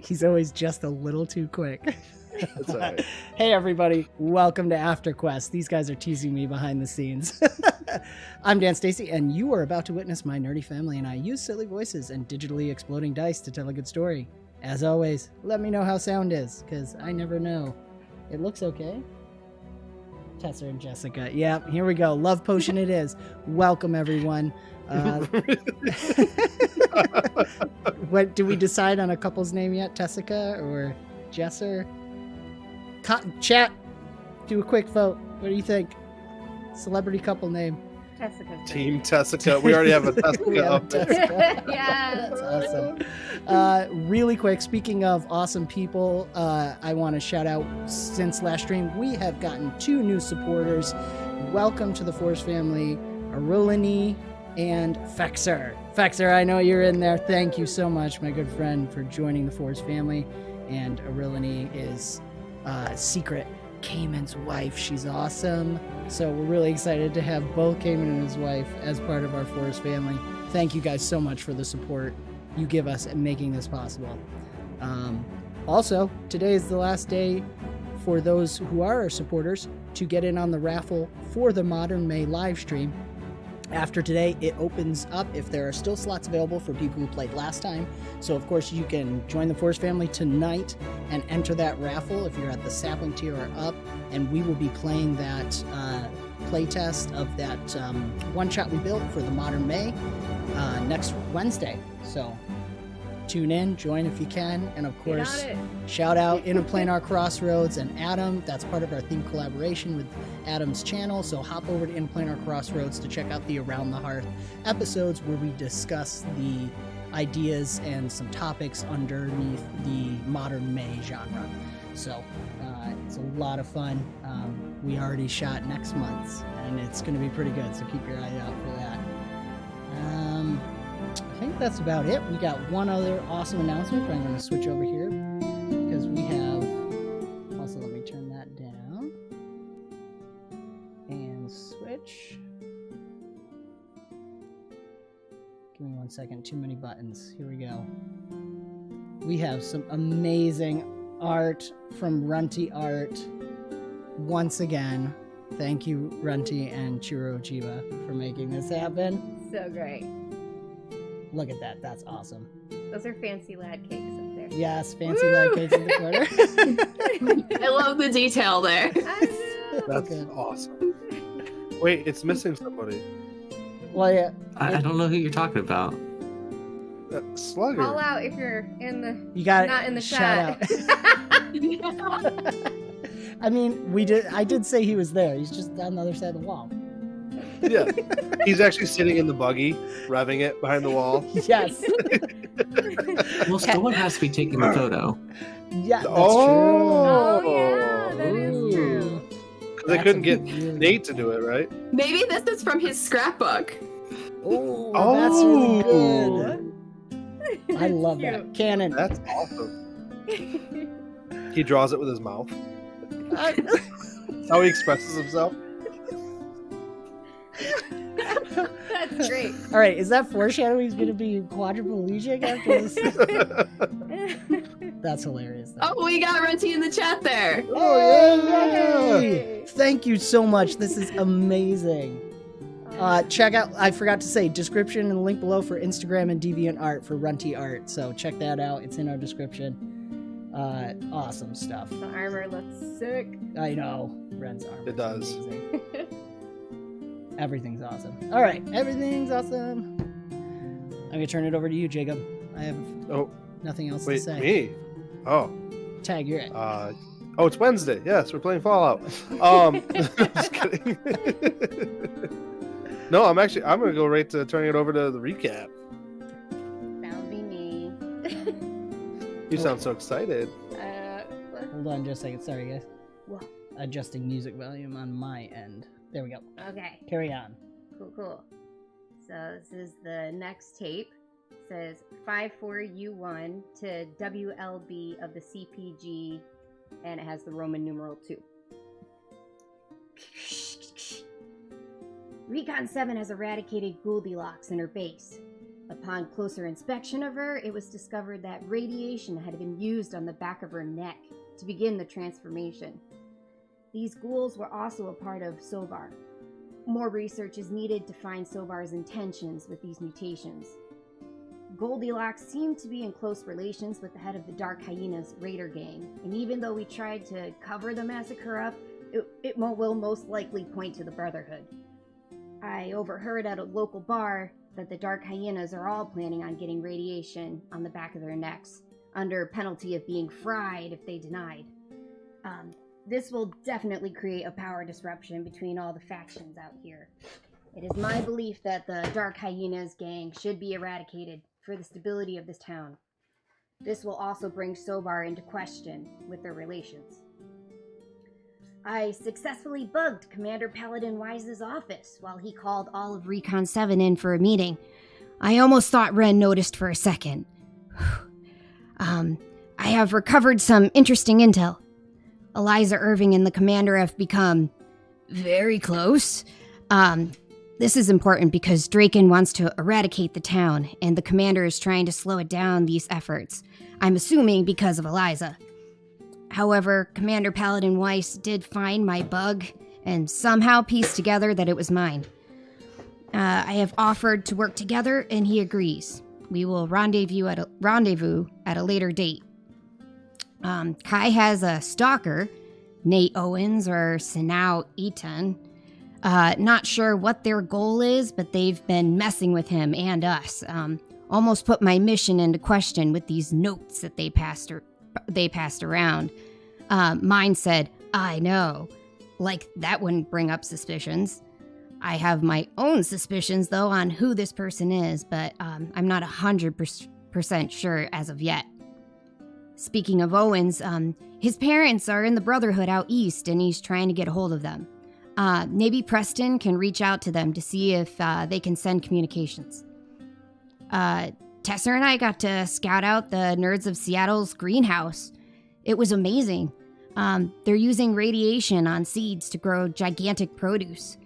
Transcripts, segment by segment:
He's always just a little too quick. That's all right. Hey everybody, welcome to AfterQuest. These guys are teasing me behind the scenes. I'm 𝒂𝒐𝒏𝒄𝒂, and you are about to witness my nerdy family and I use silly voices and digitally exploding dice to tell a good story. As always, let me know how sound is, because I never know. It looks okay. Tesser and Jessica. Yeah, here we go. Love potion it is. Welcome everyone. What do we decide on a couple's name yet? Tessica or Jesser? Chat, do a quick vote. What do you think? Celebrity couple name. Tessica. Team Tessica. We already have a Tessica up there. Yeah. That's awesome. Really quick, speaking of awesome people, I want to shout out, since last stream, we have gotten 2 new supporters. Welcome to the Force family, Arulani and 𝒔𝒐𝒏𝒄𝒂. 𝒔𝒐𝒏𝒄𝒂, I know you're in there. Thank you so much, my good friend, for joining the Force family. And Arulani is secret Cayman's wife. She's awesome. So we're really excited to have both Cayman and his wife as part of our Force family. Thank you guys so much for the support you give us in making this possible. Also, today is the last day for those who are our supporters to get in on the raffle for the Modern May live stream. After today, it opens up if there are still slots available for people who played last time. So, of course, you can join the Force family tonight and enter that raffle if you're at the sapling tier or up. And we will be playing that playtest of that one-shot we built for the Modern May next Wednesday. So, tune in, join if you can, and of course, shout out Interplanar Crossroads and Adam. That's part of our theme collaboration with Adam's channel, so hop over to Interplanar Crossroads to check out the Around the Hearth episodes where we discuss the ideas and some topics underneath the Modern May genre. So it's a lot of fun. We already shot next month's, and it's going to be pretty good, so keep your eye out for that. I think that's about it. We got one other awesome announcement, but I'm going to switch over here because we have, also let me turn that down and switch. Give me 1 second, too many buttons. Here we go. We have some amazing art from Runty Art. Once again, thank you Runty and 𝒂𝒐𝒏𝒄𝒂 for making this happen. So great. Look at that. That's awesome. Those are fancy lad cakes up there. Yes, fancy lad cakes in the corner. I love the detail there. I know. That's awesome. Wait, it's missing somebody. Well, yeah. I don't know who you're talking about. Slugger. Call out if you're in the You got not in the shout chat. out. I mean, I did say he was there. He's just on the other side of the wall. Yeah. He's actually sitting in the buggy, revving it behind the wall. Yes. Well, someone has to be taking the photo. Yeah, that's Oh true. yeah, that is true. Because they couldn't get Nate to do it, right? Maybe this is from his scrapbook. Oh, that's really good. I love that. Cute. Canon. That's awesome. He draws it with his mouth. That's how he expresses himself. That's great. All right, is that foreshadowing he's going to be quadriplegic after this? That's hilarious. Though. Oh, we got Runty in the chat there. Oh, Yay! Thank you so much. This is amazing. Check out, I forgot to say, description and link below for Instagram and DeviantArt for Runty Art. So check that out. It's in our description. Awesome stuff. The armor looks sick. I know. Ren's armor. It does. Amazing. Everything's awesome. All right. Everything's awesome. I'm going to turn it over to you, Jacob. I have nothing else to Wait, say. me? Oh. Tag, you're it. Oh, it's Wednesday. Yes, we're playing Fallout. Just kidding. No, I'm gonna go right to turning it over to the recap. That'll be me. You sound so excited. Hold on just a second. Sorry, guys. What? Adjusting music volume on my end. There we go. Okay. Carry on. Cool. So this is the next tape. It says 54U1 to WLB of the CPG, and it has the Roman numeral 2. Recon 7 has eradicated Goldilocks in her base. Upon closer inspection of her, it was discovered that radiation had been used on the back of her neck to begin the transformation. These ghouls were also a part of 𝒂𝒏𝒂𝒔𝒕𝒆𝒓. More research is needed to find 𝒂𝒏𝒂𝒔𝒕𝒆𝒓's intentions with these mutations. Goldilocks seemed to be in close relations with the head of the Dark Hyena's raider gang, and even though we tried to cover the massacre up, it will most likely point to the Brotherhood. I overheard at a local bar that the Dark Hyenas are all planning on getting radiation on the back of their necks, under penalty of being fried if they denied. This will definitely create a power disruption between all the factions out here. It is my belief that the Dark Hyenas gang should be eradicated for the stability of this town. This will also bring 𝒂𝒏𝒂𝒔 into question with their relations. I successfully bugged Commander Paladin Wise's office while he called all of Recon 7 in for a meeting. I almost thought Ren noticed for a second. I have recovered some interesting intel. Eliza Irving and the commander have become very close. This is important because Draken wants to eradicate the town, and the commander is trying to slow it down these efforts. I'm assuming because of Eliza. However, Commander Paladin Weiss did find my bug and somehow pieced together that it was mine. I have offered to work together, and he agrees. We will rendezvous at a later date. Kai has a stalker, Nate Owens or Senow Etan. Not sure what their goal is, but they've been messing with him and us. Almost put my mission into question with these notes that they passed around. Mine said, "I know." Like that wouldn't bring up suspicions. I have my own suspicions, though, on who this person is, but I'm not 100% sure as of yet. Speaking of Owens, his parents are in the Brotherhood out east, and he's trying to get a hold of them. Maybe Preston can reach out to them to see if they can send communications. Tesser and I got to scout out the Nerds of Seattle's greenhouse. It was amazing. They're using radiation on seeds to grow gigantic produce.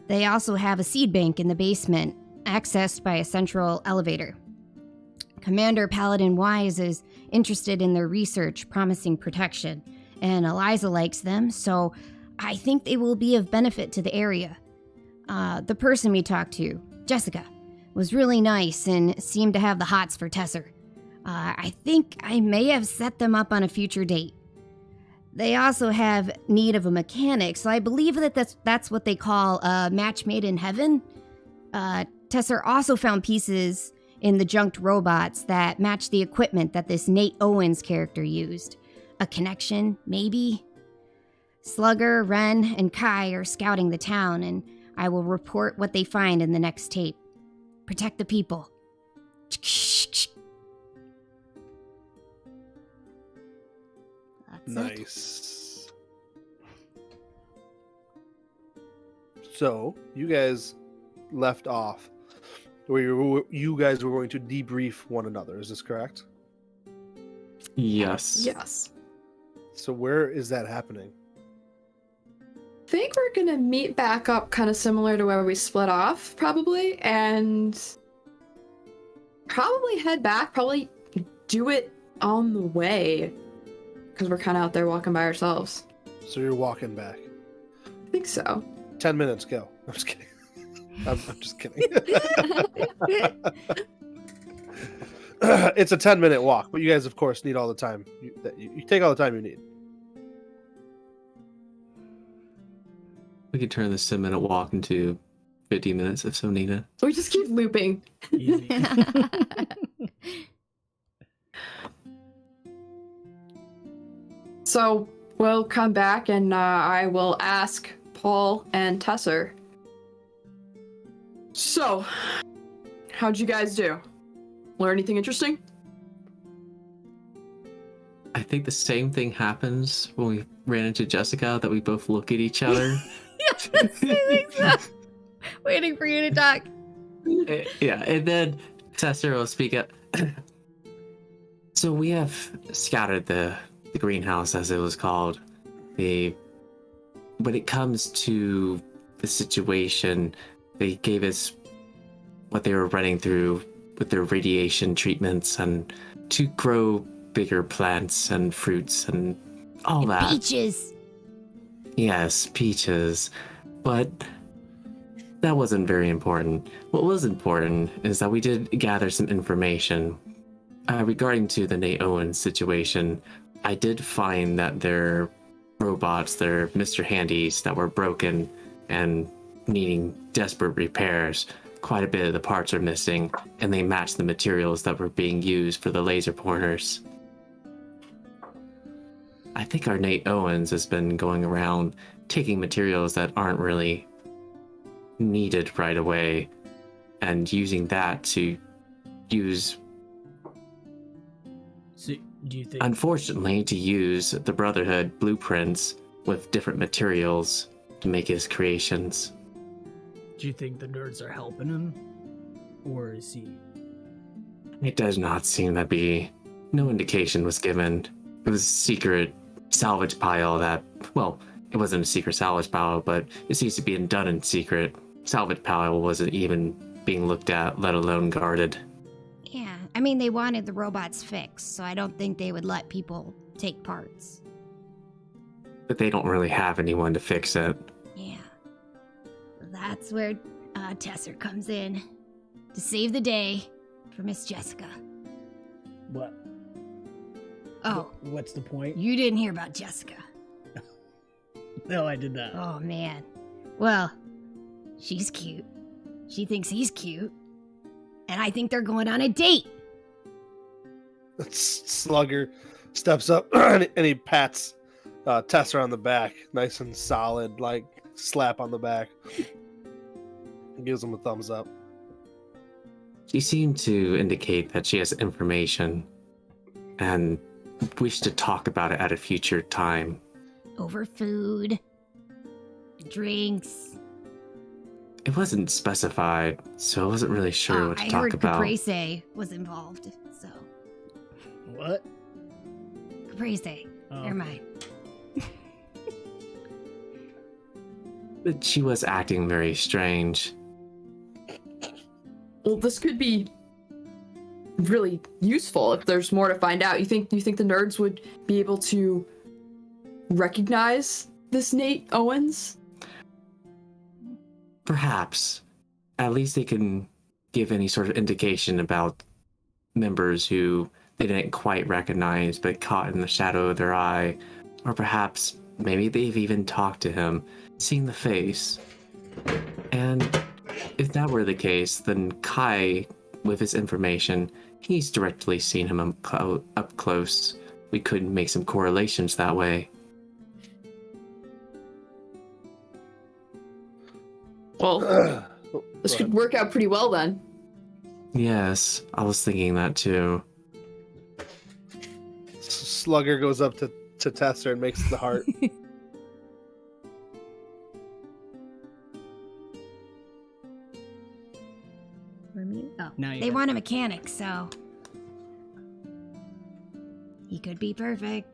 They also have a seed bank in the basement, accessed by a central elevator. Commander Paladin Wise is interested in their research, promising protection, and Eliza likes them, so I think they will be of benefit to the area. The person we talked to, Jessica, was really nice and seemed to have the hots for Tesser. I think I may have set them up on a future date. They also have need of a mechanic, so I believe that that's what they call a match made in heaven. Tesser also found pieces in the junked robots that match the equipment that this Nate Owens character used. A connection, maybe? Slugger, Ren, and Kai are scouting the town, and I will report what they find in the next tape. Protect the people. That's Nice. So, you guys left off where you guys were going to debrief one another. Is this correct? Yes. Yes. So where is that happening? I think we're gonna meet back up kind of similar to where we split off, probably, and probably head back, probably do it on the way, because we're kind of out there walking by ourselves. So you're walking back. I think so. 10 minutes, go. I'm just kidding. I'm just kidding. It's a 10-minute walk, but you guys, of course, need all the time. You take all the time you need. We could turn this 10-minute walk into 50 minutes if so needed. So we just keep looping. So we'll come back and I will ask Paul and Tesser. So, how'd you guys do? Learn anything interesting? I think the same thing happens when we ran into Jessica, that we both look at each other. Yes, I think so. Waiting for you to talk. Yeah, and then Tesser will speak up. So we have scouted the greenhouse, as it was called. When it comes to the situation, they gave us what they were running through with their radiation treatments and to grow bigger plants and fruits and all that. Peaches. Yes, peaches. But that wasn't very important. What was important is that we did gather some information regarding to the Nate Owens situation. I did find that their robots, their Mr. Handys that were broken and needing desperate repairs, quite a bit of the parts are missing, and they match the materials that were being used for the laser pointers. I think our Nate Owens has been going around taking materials that aren't really needed right away and using that to use, So, do you think? unfortunately, to use the Brotherhood blueprints with different materials to make his creations. Do you think the nerds are helping him, or is he? It does not seem to be. No indication was given. It was a secret salvage pile that, well, it wasn't a secret salvage pile, but it seems to be done in secret. Salvage pile wasn't even being looked at, let alone guarded. Yeah, I mean, they wanted the robots fixed, so I don't think they would let people take parts. But they don't really have anyone to fix it. Yeah. That's where Tesser comes in to save the day for Miss Jessica. What? Oh, What's the point? you didn't hear about Jessica. No, I did not. Oh, man. Well, she's cute. She thinks he's cute. And I think they're going on a date. Slugger steps up and he pats Tesser on the back, nice and solid, like slap on the back. Gives him a thumbs up. She seemed to indicate that she has information and wish to talk about it at a future time. Over food, drinks. It wasn't specified, so I wasn't really sure what to talk about. I heard 𝒂𝒂 was involved, so. What? 𝒂𝒂. Oh. Never mind. But she was acting very strange. Well, this could be really useful if there's more to find out. You think the nerds would be able to recognize this Nate Owens? Perhaps. At least they can give any sort of indication about members who they didn't quite recognize but caught in the shadow of their eye. Or perhaps maybe they've even talked to him, seen the face. And if that were the case, then Kai, with his information, he's directly seen him up close. We could make some correlations that way. Well, this could work out pretty well then. Yes, I was thinking that too. Slugger goes up to Tesser and makes the heart. Oh, Now you they got- want a mechanic, so he could be perfect.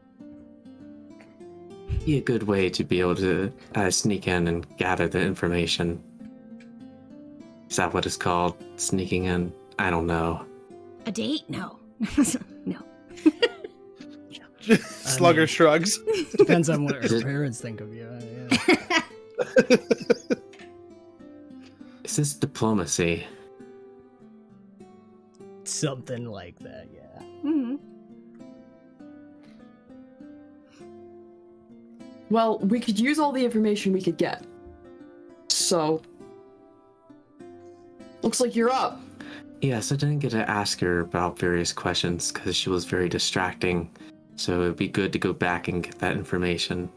Be a good way to be able to sneak in and gather the information. Is that what it's called? Sneaking in? I don't know. A date? No. No. Slugger mean- shrugs. Depends on what Is her it- parents think of you. Yeah. Is this diplomacy? Something like that, yeah. Mhm. Well, we could use all the information we could get. So, looks like you're up. Yes, I didn't get to ask her about various questions because she was very distracting. So it'd be good to go back and get that information.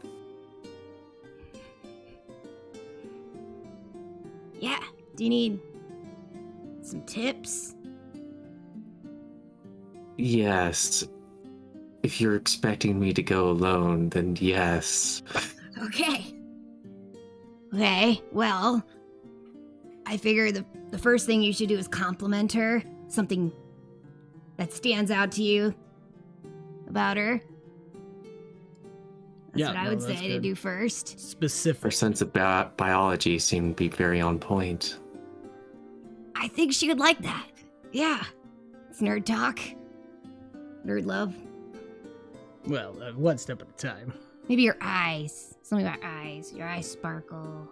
Yeah. Do you need some tips? Yes. If you're expecting me to go alone, then yes. Okay. Okay, well, I figure the first thing you should do is compliment her. Something that stands out to you about her. That's Yeah, what I no, would that's say to good. do first. Her Specific. sense of biology seemed to be very on point. I think she would like that. Yeah. It's nerd talk. Nerd love. Well, one step at a time. Maybe your eyes. Something about eyes. Your eyes sparkle.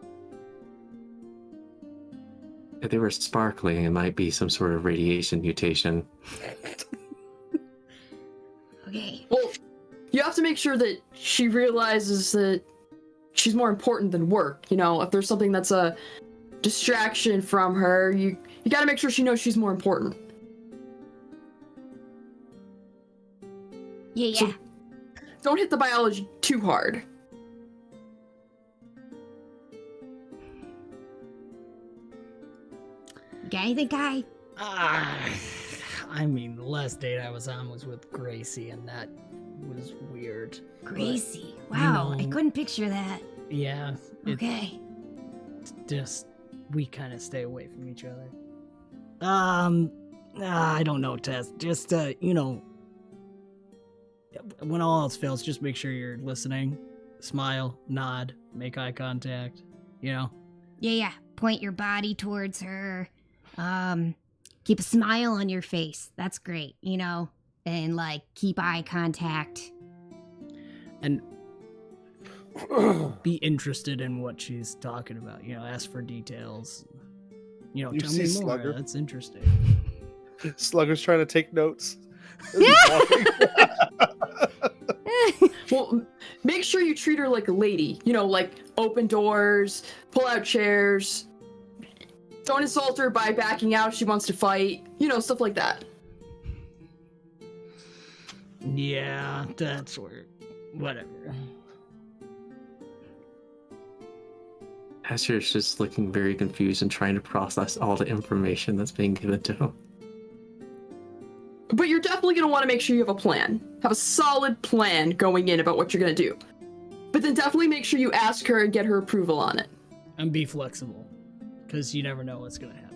If they were sparkling, it might be some sort of radiation mutation. Okay. Well, you have to make sure that she realizes that she's more important than work. You know, if there's something that's a distraction from her, you gotta make sure she knows she's more important. Yeah. So don't hit the biology too hard. You got anything, Kai? I mean, the last date I was on was with Gracie, and that was weird. Gracie. Wow, I know- couldn't picture that. Yeah. Okay. Just we kind of stay away from each other. I don't know, Tess. Just you know, when all else fails, just make sure you're listening. Smile, nod, make eye contact. You know. Yeah. Point your body towards her. Keep a smile on your face. That's great, you know? And, like, keep eye contact. And be interested in what she's talking about. You know, ask for details. You know, You tell see me more. Slugger? That's interesting. Slugger's trying to take notes. Well, make sure you treat her like a lady. You know, like open doors, pull out chairs. Don't insult her by backing out if she wants to fight. You know, stuff like that. Yeah, that's where. Whatever. Asher's just looking very confused and trying to process all the information that's being given to him. But you're definitely going to want to make sure you have a plan. Have a solid plan going in about what you're going to do. But then definitely make sure you ask her and get her approval on it. And be flexible. Because you never know what's going to happen.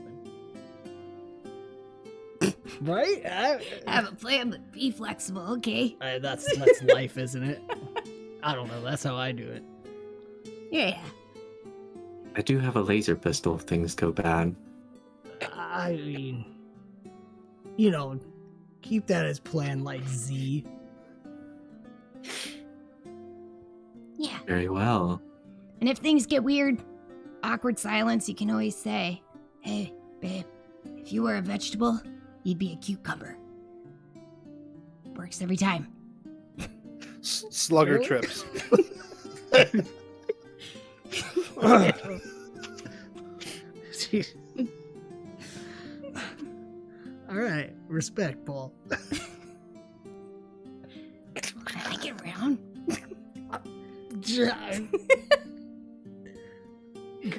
Right? Have a plan, but be flexible, okay? That's life, isn't it? I don't know. That's how I do it. Yeah. I do have a laser pistol if things go bad. I mean, you know, keep that as plan like Z. Yeah. Very well. And if things get weird, awkward silence, you can always say, hey, babe, if you were a vegetable, you'd be a cucumber. Works every time. Slugger Really? trips. All right, respect, Paul. Can I get around?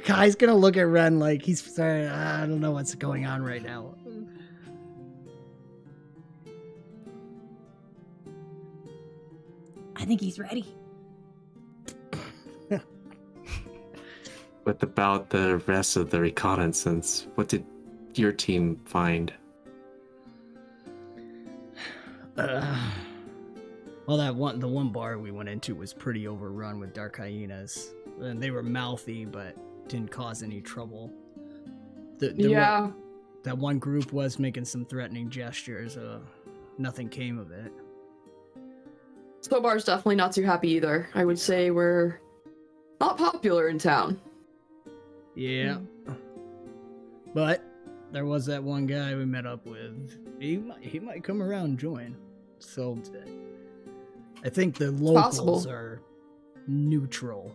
Kai's gonna look at Ren like he's sorry. I don't know what's going on right now. I think he's ready. What about the rest of the reconnaissance? What did your team find? Well, the one bar we went into was pretty overrun with dark hyenas, and they were mouthy, but didn't cause any trouble. Yeah. That one group was making some threatening gestures. Nothing came of it. Sobar's definitely not too happy either. I would say we're not popular in town. Yeah. But there was that one guy we met up with. He might come around and join. So I think the locals possible. are neutral,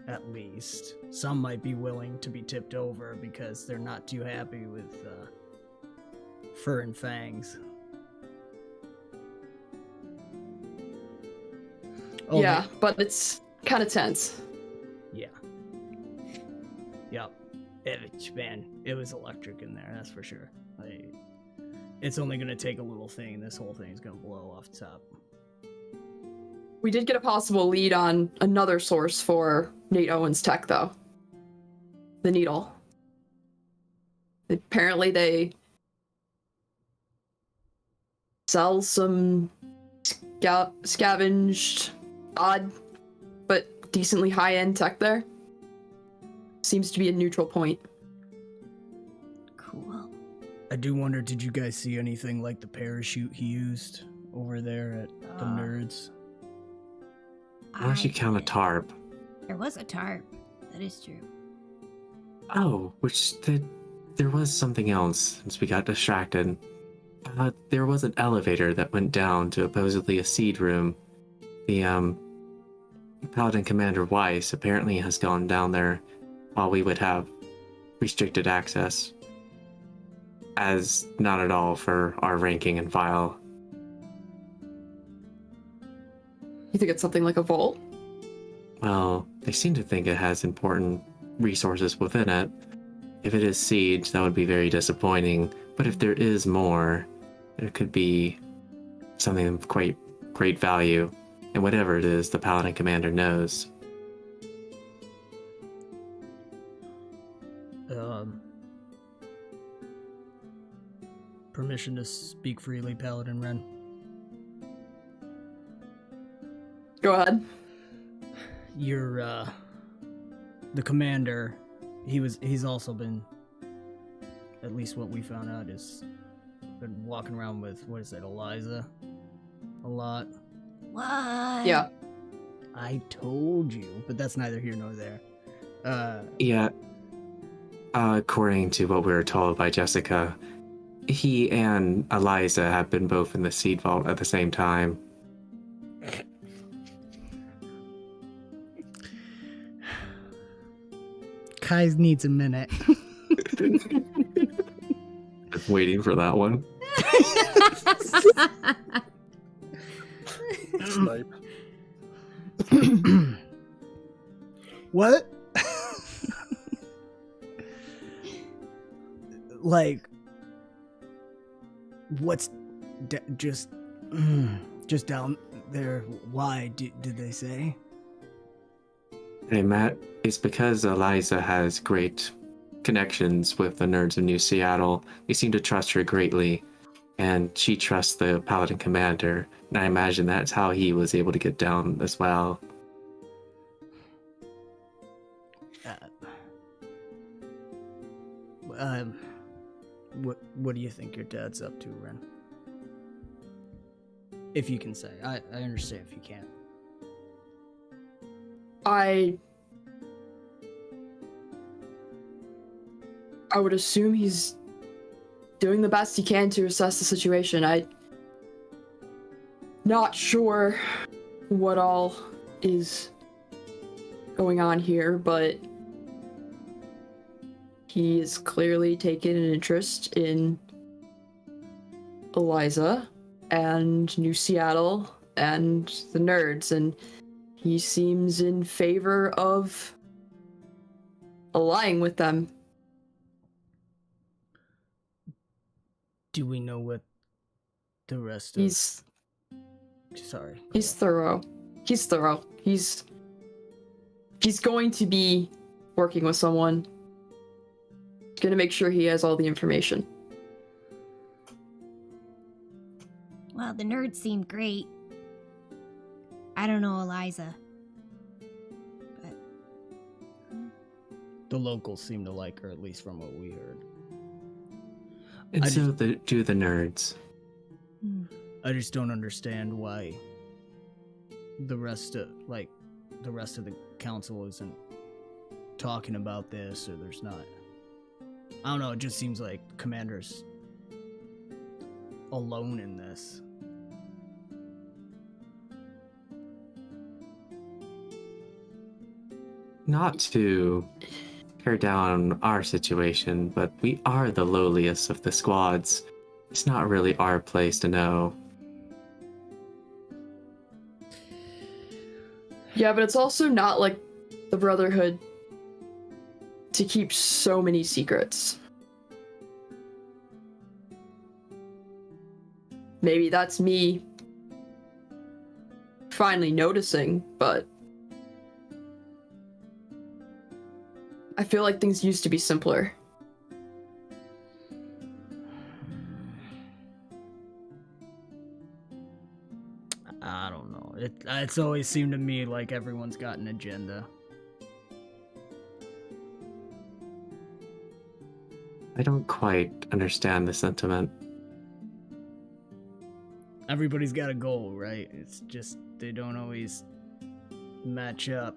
at least. Some might be willing to be tipped over because they're not too happy with Fur and Fangs. Oh, Yeah, but it's kind of tense. Yeah. Yep. Man, it was electric in there, that's for sure. It's only going to take a little thing, and this whole thing is going to blow off the top. We did get a possible lead on another source for Nate Owens' tech, though. The needle. Apparently they sell some scavenged, odd, but decently high-end tech there. Seems to be a neutral point. Cool. I do wonder, did you guys see anything like the parachute he used over there at the nerds? Why don't you count a tarp? There was a tarp. That is true. Oh, there was something else since we got distracted. There was an elevator that went down to supposedly a seed room. The Paladin Commander Weiss apparently has gone down there while we would have restricted access. As not at all for our ranking and file. You think it's something like a vault? Well, they seem to think it has important resources within it. If it is siege, that would be very disappointing. But if there is more, it could be something of quite great value. And whatever it is, the Paladin Commander knows. Permission to speak freely, Paladin Ren. Go ahead. You're, the commander, he's also been, at least what we found out, is been walking around with, what is it, Eliza? A lot. What? Yeah. I told you, but that's neither here nor there. Yeah. According to what we were told by Jessica, he and Eliza have been both in the seed vault at the same time. Kai needs a minute. Just waiting for that one. Snipe. What? Like, what's just down there? Why did they say? Hey, Matt, it's because Eliza has great connections with the nerds of New Seattle. They seem to trust her greatly, and she trusts the Paladin Commander, and I imagine that's how he was able to get down as well. What do you think your dad's up to, Ren? If you can say. I understand if you can't. I would assume he's doing the best he can to assess the situation. I'm not sure what all is going on here, but he is clearly taken an interest in Eliza and New Seattle and the nerds, and he seems in favor of allying with them. Do we know what the rest of... Sorry. He's thorough. He's going to be working with someone. He's going to make sure he has all the information. Well, the nerds seemed great. I don't know Eliza. But... The locals seem to like her, at least from what we heard. And so do the nerds. I just don't understand why the rest of the council isn't talking about this, or there's not. I don't know, it just seems like Commander's alone in this. Not to tear down our situation, but we are the lowliest of the squads. It's not really our place to know. Yeah, but it's also not like the Brotherhood to keep so many secrets. Maybe that's me finally noticing, but I feel like things used to be simpler. I don't know. It's always seemed to me like everyone's got an agenda. I don't quite understand the sentiment. Everybody's got a goal, right? It's just they don't always match up.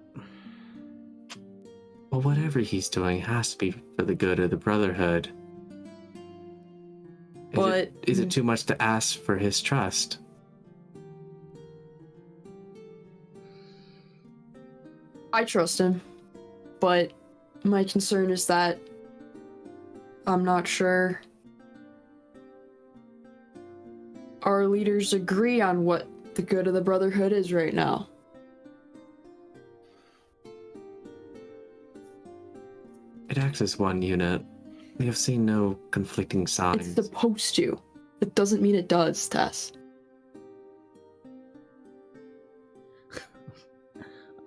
Well, whatever he's doing has to be for the good of the Brotherhood. But Is it too much to ask for his trust? I trust him, but my concern is that I'm not sure our leaders agree on what the good of the Brotherhood is right now. It acts as one unit. We have seen no conflicting signs. It's supposed to. It doesn't mean it does, Tess.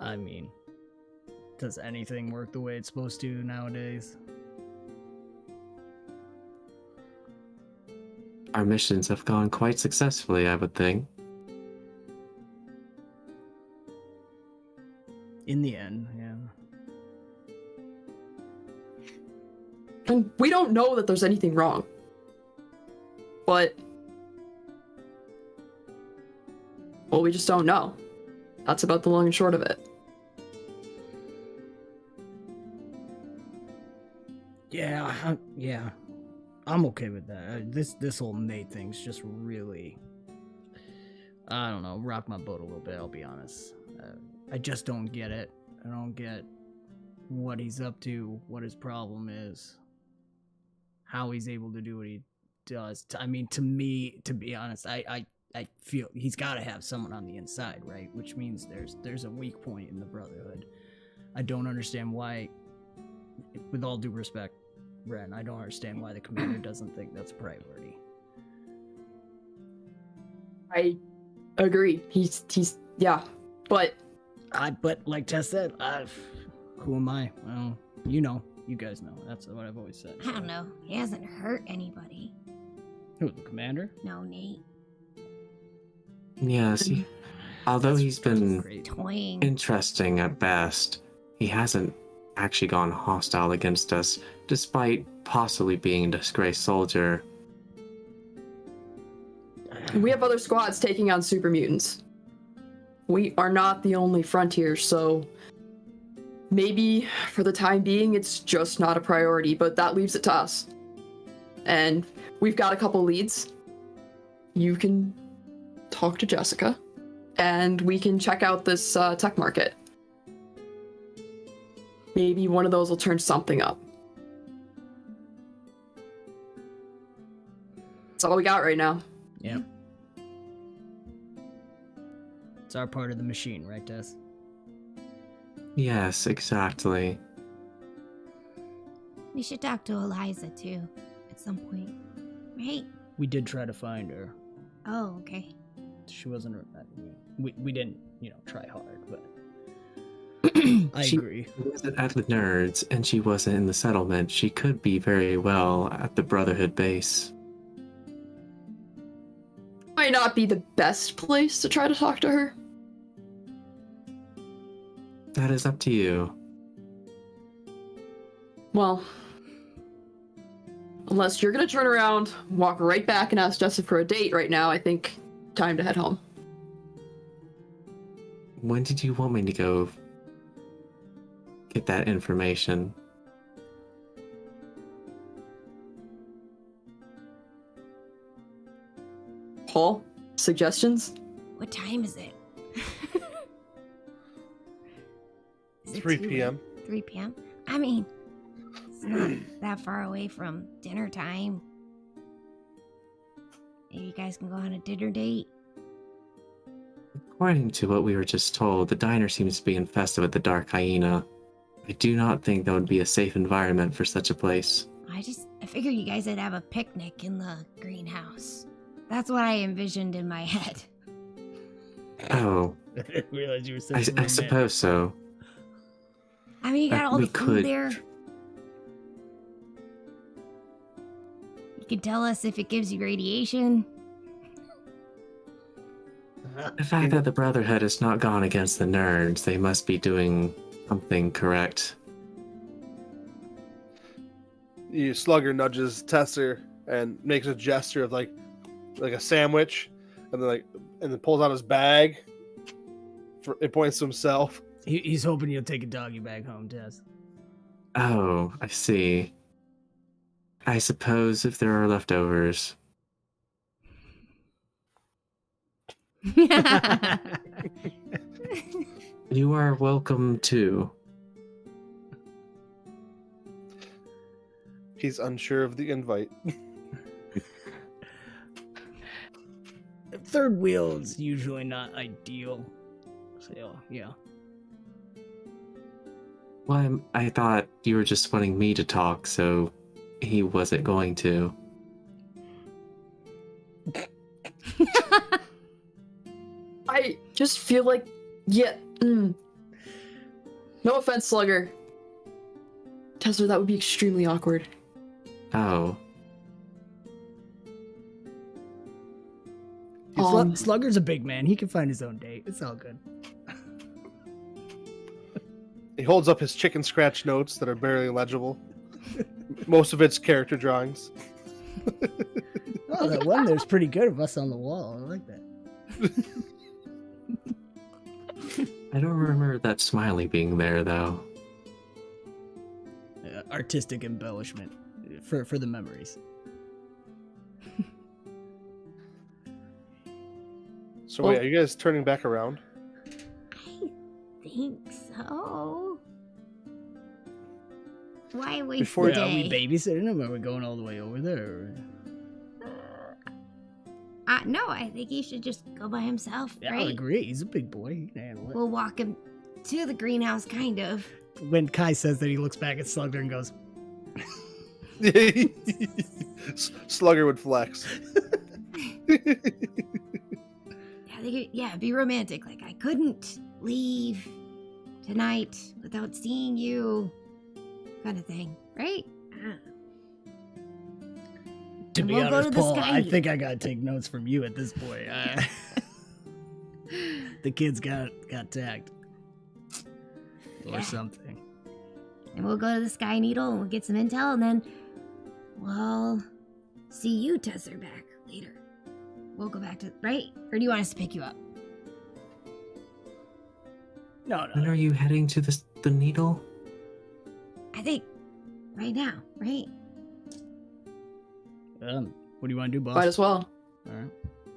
I mean, does anything work the way it's supposed to nowadays? Our missions have gone quite successfully, I would think. In the end, yeah. And we don't know that there's anything wrong. But... well, we just don't know. That's about the long and short of it. Yeah, I'm okay with that. This whole Nate thing's just really, I don't know, rock my boat a little bit, I'll be honest. I just don't get it. I don't get what he's up to, what his problem is, how he's able to do what he does. I mean, to me, to be honest, I feel he's got to have someone on the inside, right? Which means there's a weak point in the Brotherhood. I don't understand why, with all due respect, Ren, I don't understand why the commander doesn't think that's a priority. I agree. He's yeah, but like Tess said, who am I? Well, you guys know. That's what I've always said. I don't know. He hasn't hurt anybody. Who, the commander? No, Nate. Yes, although he's been Great. Toying. interesting at best, he hasn't actually gone hostile against us, despite possibly being a disgraced soldier. we have other squads taking on super mutants. We are not the only frontier, so maybe for the time being it's just not a priority, but that leaves it to us. And we've got a couple leads. You can talk to Jessica, and we can check out this tech market. Maybe one of those will turn something up. That's all we got right now. Yep. It's our part of the machine, right, Tess? Yes, exactly. We should talk to Eliza too, at some point. Right? We did try to find her. Oh, okay. She wasn't. We didn't, try hard, but I She agree. wasn't at the Nerds, and she wasn't in the settlement. She could be very well at the Brotherhood base. Might not be the best place to try to talk to her. That is up to you. Well, unless you're gonna turn around, walk right back and ask Jessica for a date right now, I think time to head home. When did you want me to go get that information? Paul, suggestions? What time is it? Is it 3 too p.m. late? 3 p.m.? I mean, it's not that far away from dinner time. Maybe you guys can go on a dinner date. According to what we were just told, the diner seems to be infested with the Dark Hyena. I do not think that would be a safe environment for such a place. I figured you guys would have a picnic in the greenhouse. That's what I envisioned in my head. Oh, I didn't realize you were so I romantic. suppose so. I mean, you got all We the food could. there. You can tell us if it gives you radiation. The fact that the Brotherhood has not gone against the Nerds, they must be doing something correct. Slugger nudges Tesser and makes a gesture of like a sandwich, and then pulls out his bag. It points to himself. He's hoping you'll take a doggy bag home, Tess. Oh, I see. I suppose if there are leftovers. You are welcome too. He's unsure of the invite. Third wheel is usually not ideal. So, yeah. Well, I thought you were just wanting me to talk, so he wasn't going to. I just feel like, no offense, Slugger. Tesser, that would be extremely awkward. Oh. Slugger's a big man. He can find his own date. It's all good. He holds up his chicken scratch notes that are barely legible. Most of it's character drawings. Oh, that one there's pretty good of us on the wall. I like that. I don't remember that smiley being there, though. Artistic embellishment for the memories. So wait, are you guys turning back around? I think so. Why waste Before- the Are we day? babysitting him? Or are we going all the way over there? No, I think he should just go by himself, Yeah, right? I'll agree. He's a big boy. He can handle it. We'll walk him to the greenhouse, kind of. When Kai says that, he looks back at Slugger and goes, Slugger would flex. Yeah, be romantic. Like, I couldn't leave tonight without seeing you, kind of thing, right? to And be we'll go honest, to the Paul, sky. I think I gotta take notes from you at this point. The kids got tagged. Or Yeah. something. And we'll go to the Sky Needle and we'll get some intel, and then we'll see you, Tesser, back later. We'll go back to, right? Or do you want us to pick you up? No. When are you heading to the needle? I think right now, right? What do you want to do, boss? Might as well. All right.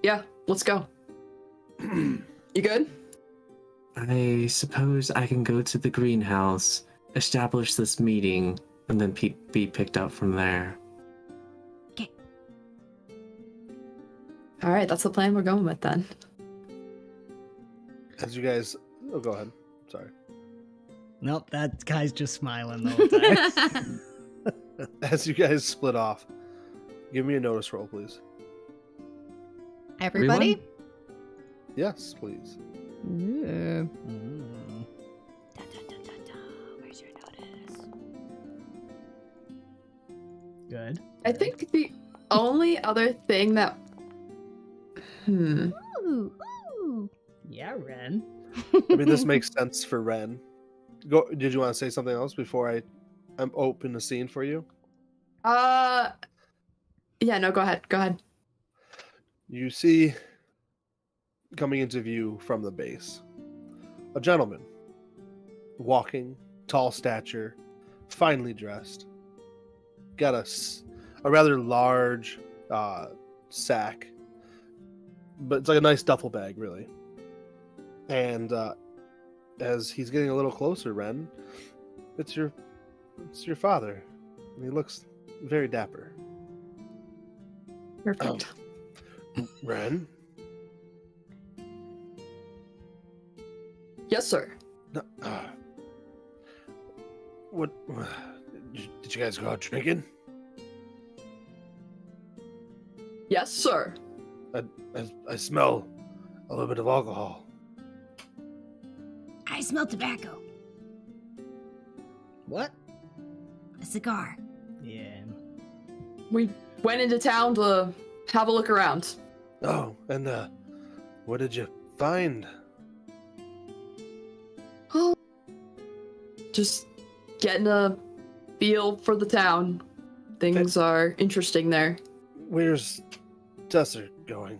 Yeah, let's go. You good? I suppose I can go to the greenhouse, establish this meeting, and then be picked up from there. Okay. All right, that's the plan we're going with then. As you guys, go ahead. Sorry. Nope, that guy's just smiling the whole time. As you guys split off, give me a notice roll, please. Everybody? Yes, please. Mm. Da, da, da, da, da. Where's your notice? Good. I think the only other thing that... Ooh, ooh. Yeah, Ren. I mean, this makes sense for Ren. Go. Did you want to say something else before I'm open the scene for you? Yeah, no, go ahead. You see, coming into view from the base, a gentleman, walking, tall stature, finely dressed, got a rather large sack, but it's like a nice duffel bag, really. And as he's getting a little closer, Ren, it's your father, and he looks very dapper. Perfect. Ren? Yes, sir. No, what? Did you guys go out drinking? Yes, sir. I smell a little bit of alcohol. I smell tobacco. What? A cigar. Yeah. We went into town to have a look around. Oh, and what did you find? Just getting a feel for the town. Things are interesting there. Where's Tesser going?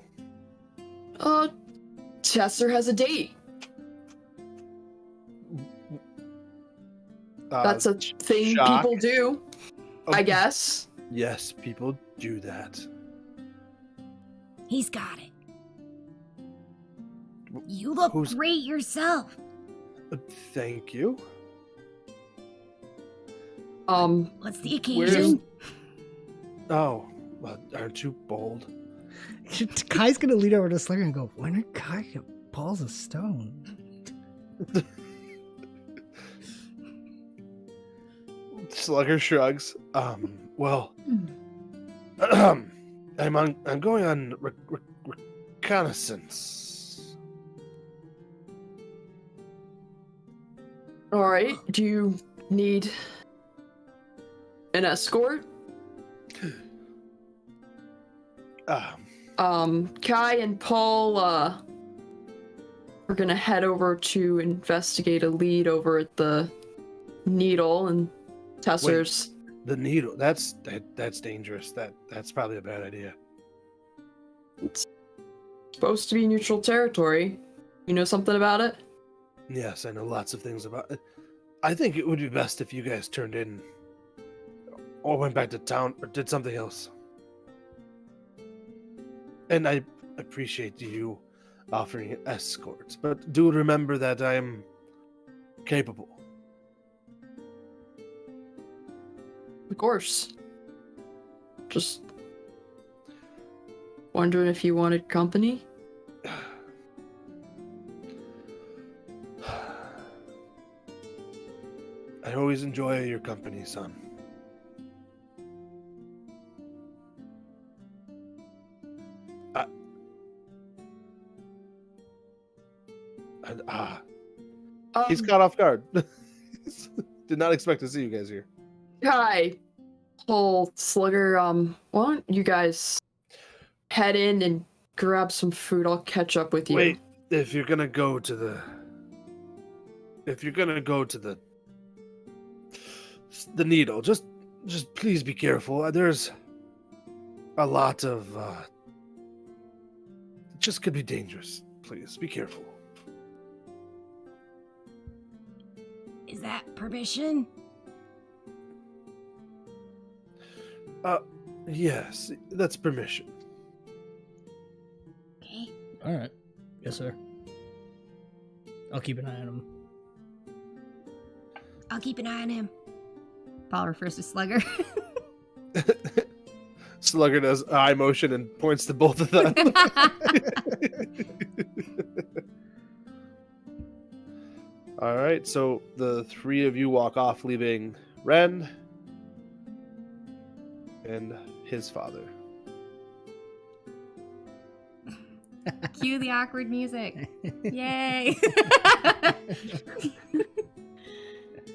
Tesser has a date. That's a thing shock. people do, I guess. Yes, people do that. He's got it. You look great yourself. Thank you. What's the occasion? Oh, aren't you bold? Kai's gonna lean over to Slugger and go, "When did Kai get balls of stone?" Slugger shrugs. Well, I'm going on reconnaissance. All right. Do you need an escort? Kai and Paul are gonna head over to investigate a lead over at the Needle and Tesser's. Wait, the Needle. That's dangerous. That's probably a bad idea. It's supposed to be neutral territory. You know something about it? Yes, I know lots of things about it. I think it would be best if you guys turned in or went back to town or did something else. And I appreciate you offering escorts, but do remember that I am capable. Of course. Just wondering if you wanted company? I always enjoy your company, son. He's caught off guard. Did not expect to see you guys here. Kai, Paul, Slugger, why don't you guys head in and grab some food? I'll catch up with you. Wait, if you're gonna go to the Needle, just please be careful. There's a lot of it just could be dangerous. Please be careful. Is that permission? Yes, that's permission. Okay. All right. Yes, sir. I'll keep an eye on him. I'll keep an eye on him. Paul refers to Slugger. Slugger does eye motion and points to both of them. All right, so the three of you walk off, leaving Ren and his father. Cue the awkward music. Yay!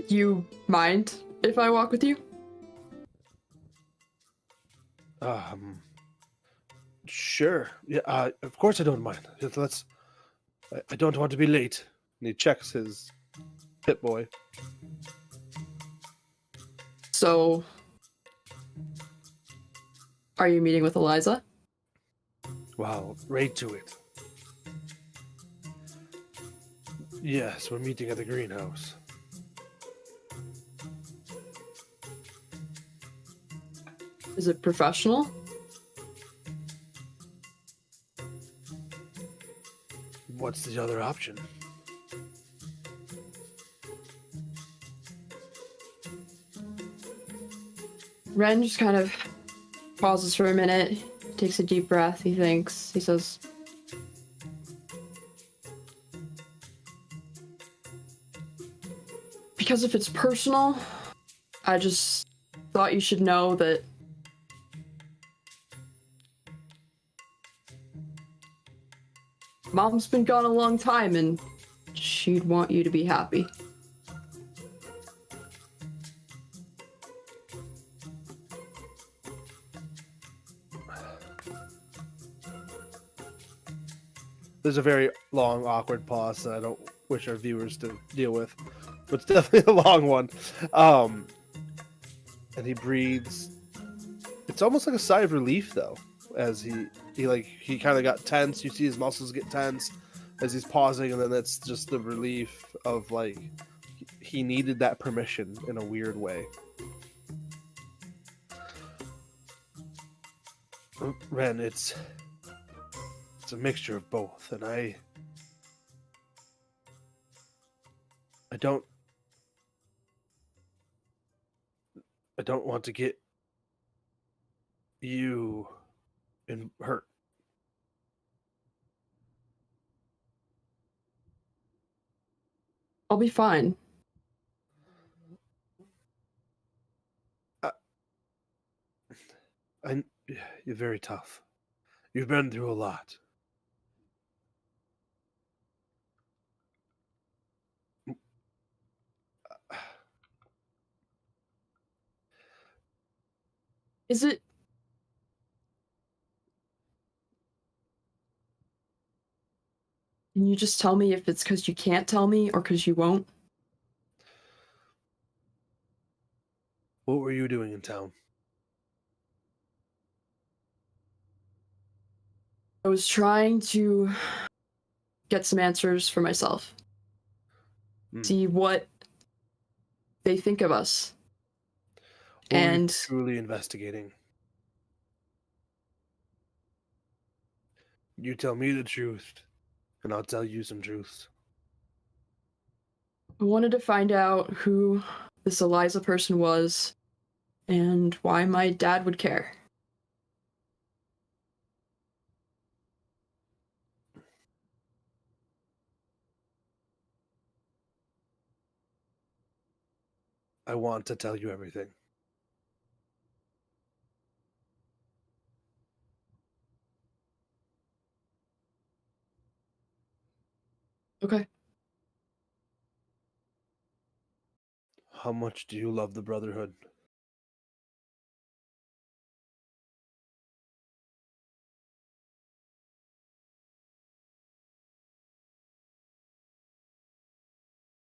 You mind if I walk with you? Sure. Yeah, of course I don't mind. I don't want to be late. And he checks his pit boy. So, are you meeting with Eliza? Wow, right to it. Yes, we're meeting at the greenhouse. Is it professional? What's the other option? Ren just kind of pauses for a minute, takes a deep breath, he thinks, he says, because if it's personal, I just thought you should know that Mom's been gone a long time and she'd want you to be happy. There's a very long, awkward pause that I don't wish our viewers to deal with, but it's definitely a long one. And he breathes It's almost like a sigh of relief, though, as he kind of got tense. You see his muscles get tense as he's pausing, and then it's just the relief of like he needed that permission in a weird way. Ren, it's a mixture of both, and I don't want to get you hurt. I'll be fine. You're very tough. You've been through a lot. Is it... Can you just tell me if it's because you can't tell me or because you won't? What were you doing in town? I was trying to get some answers for myself. See what they think of us. What were you And truly investigating? You tell me the truth, and I'll tell you some truths. I wanted to find out who this Eliza person was and why my dad would care. I want to tell you everything. Okay. How much do you love the Brotherhood?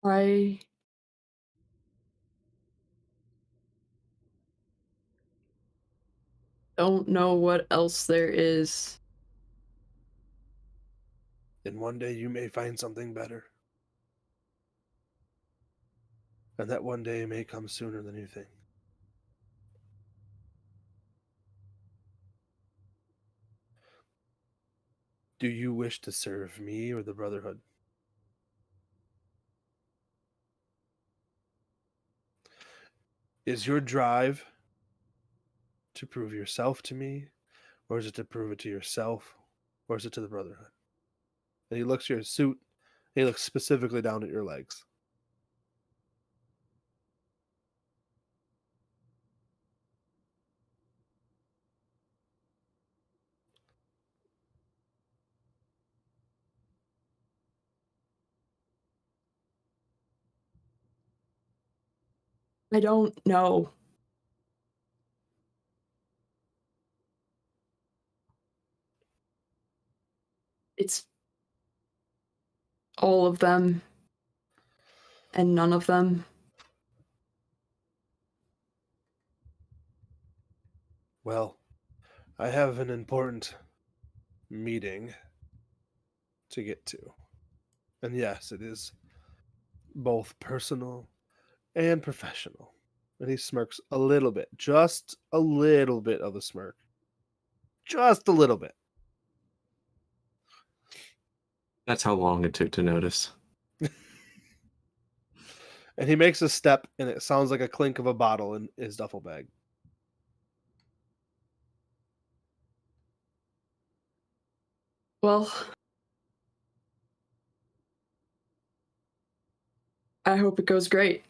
I don't know what else there is. And one day you may find something better. And that one day may come sooner than you think. Do you wish to serve me or the Brotherhood? Is your drive to prove yourself to me, or is it to prove it to yourself, or is it to the Brotherhood? And he looks at your suit, and he looks specifically down at your legs. I don't know. It's all of them and none of them. Well, I have an important meeting to get to. And yes, it is both personal and professional. And he smirks a little bit, just a little bit of a smirk. Just a little bit. That's how long it took to notice. And he makes a step, and it sounds like a clink of a bottle in his duffel bag. Well, I hope it goes great.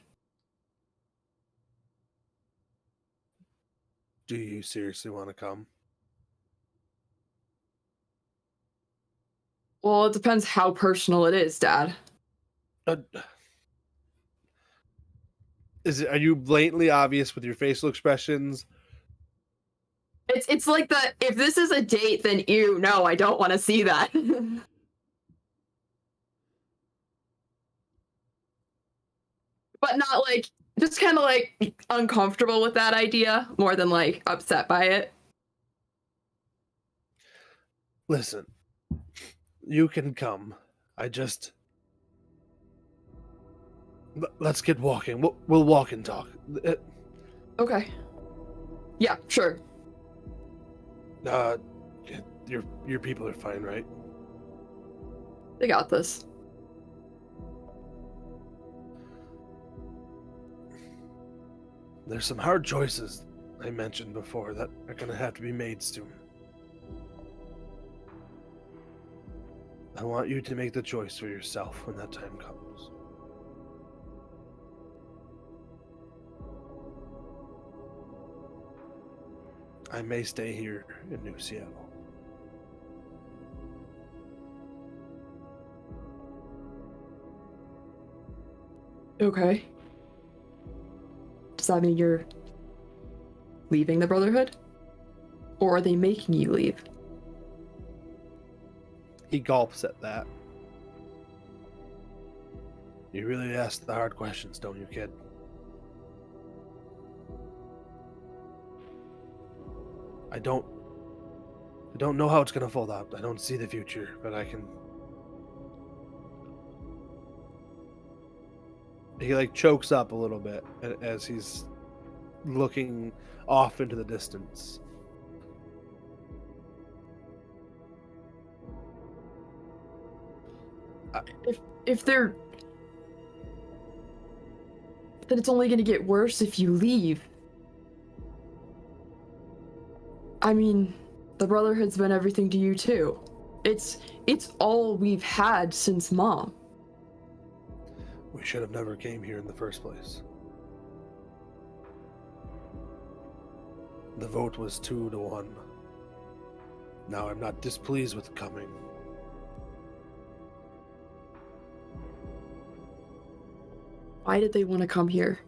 Do you seriously want to come? Well, it depends how personal it is, Dad. Are you blatantly obvious with your facial expressions? It's like if this is a date, then ew, no, I don't want to see that. But not like just kind of like uncomfortable with that idea more than like upset by it. Listen, you can come. I just... Let's get walking. We'll walk and talk. Okay. Yeah, sure. Your people are fine, right? They got this. There's some hard choices I mentioned before that are gonna have to be made soon. I want you to make the choice for yourself when that time comes. I may stay here in New Seattle. Okay. Does that mean you're leaving the Brotherhood? Or are they making you leave? He gulps at that. You really ask the hard questions, don't you, kid? I don't know how it's gonna fold out. I don't see the future, but I can... He like chokes up a little bit as he's looking off into the distance. If they're... Then it's only gonna get worse if you leave. I mean, the Brotherhood's been everything to you too. It's all we've had since Mom. We should have never came here in the first place. The vote was 2-1. Now I'm not displeased with coming. Why did they want to come here?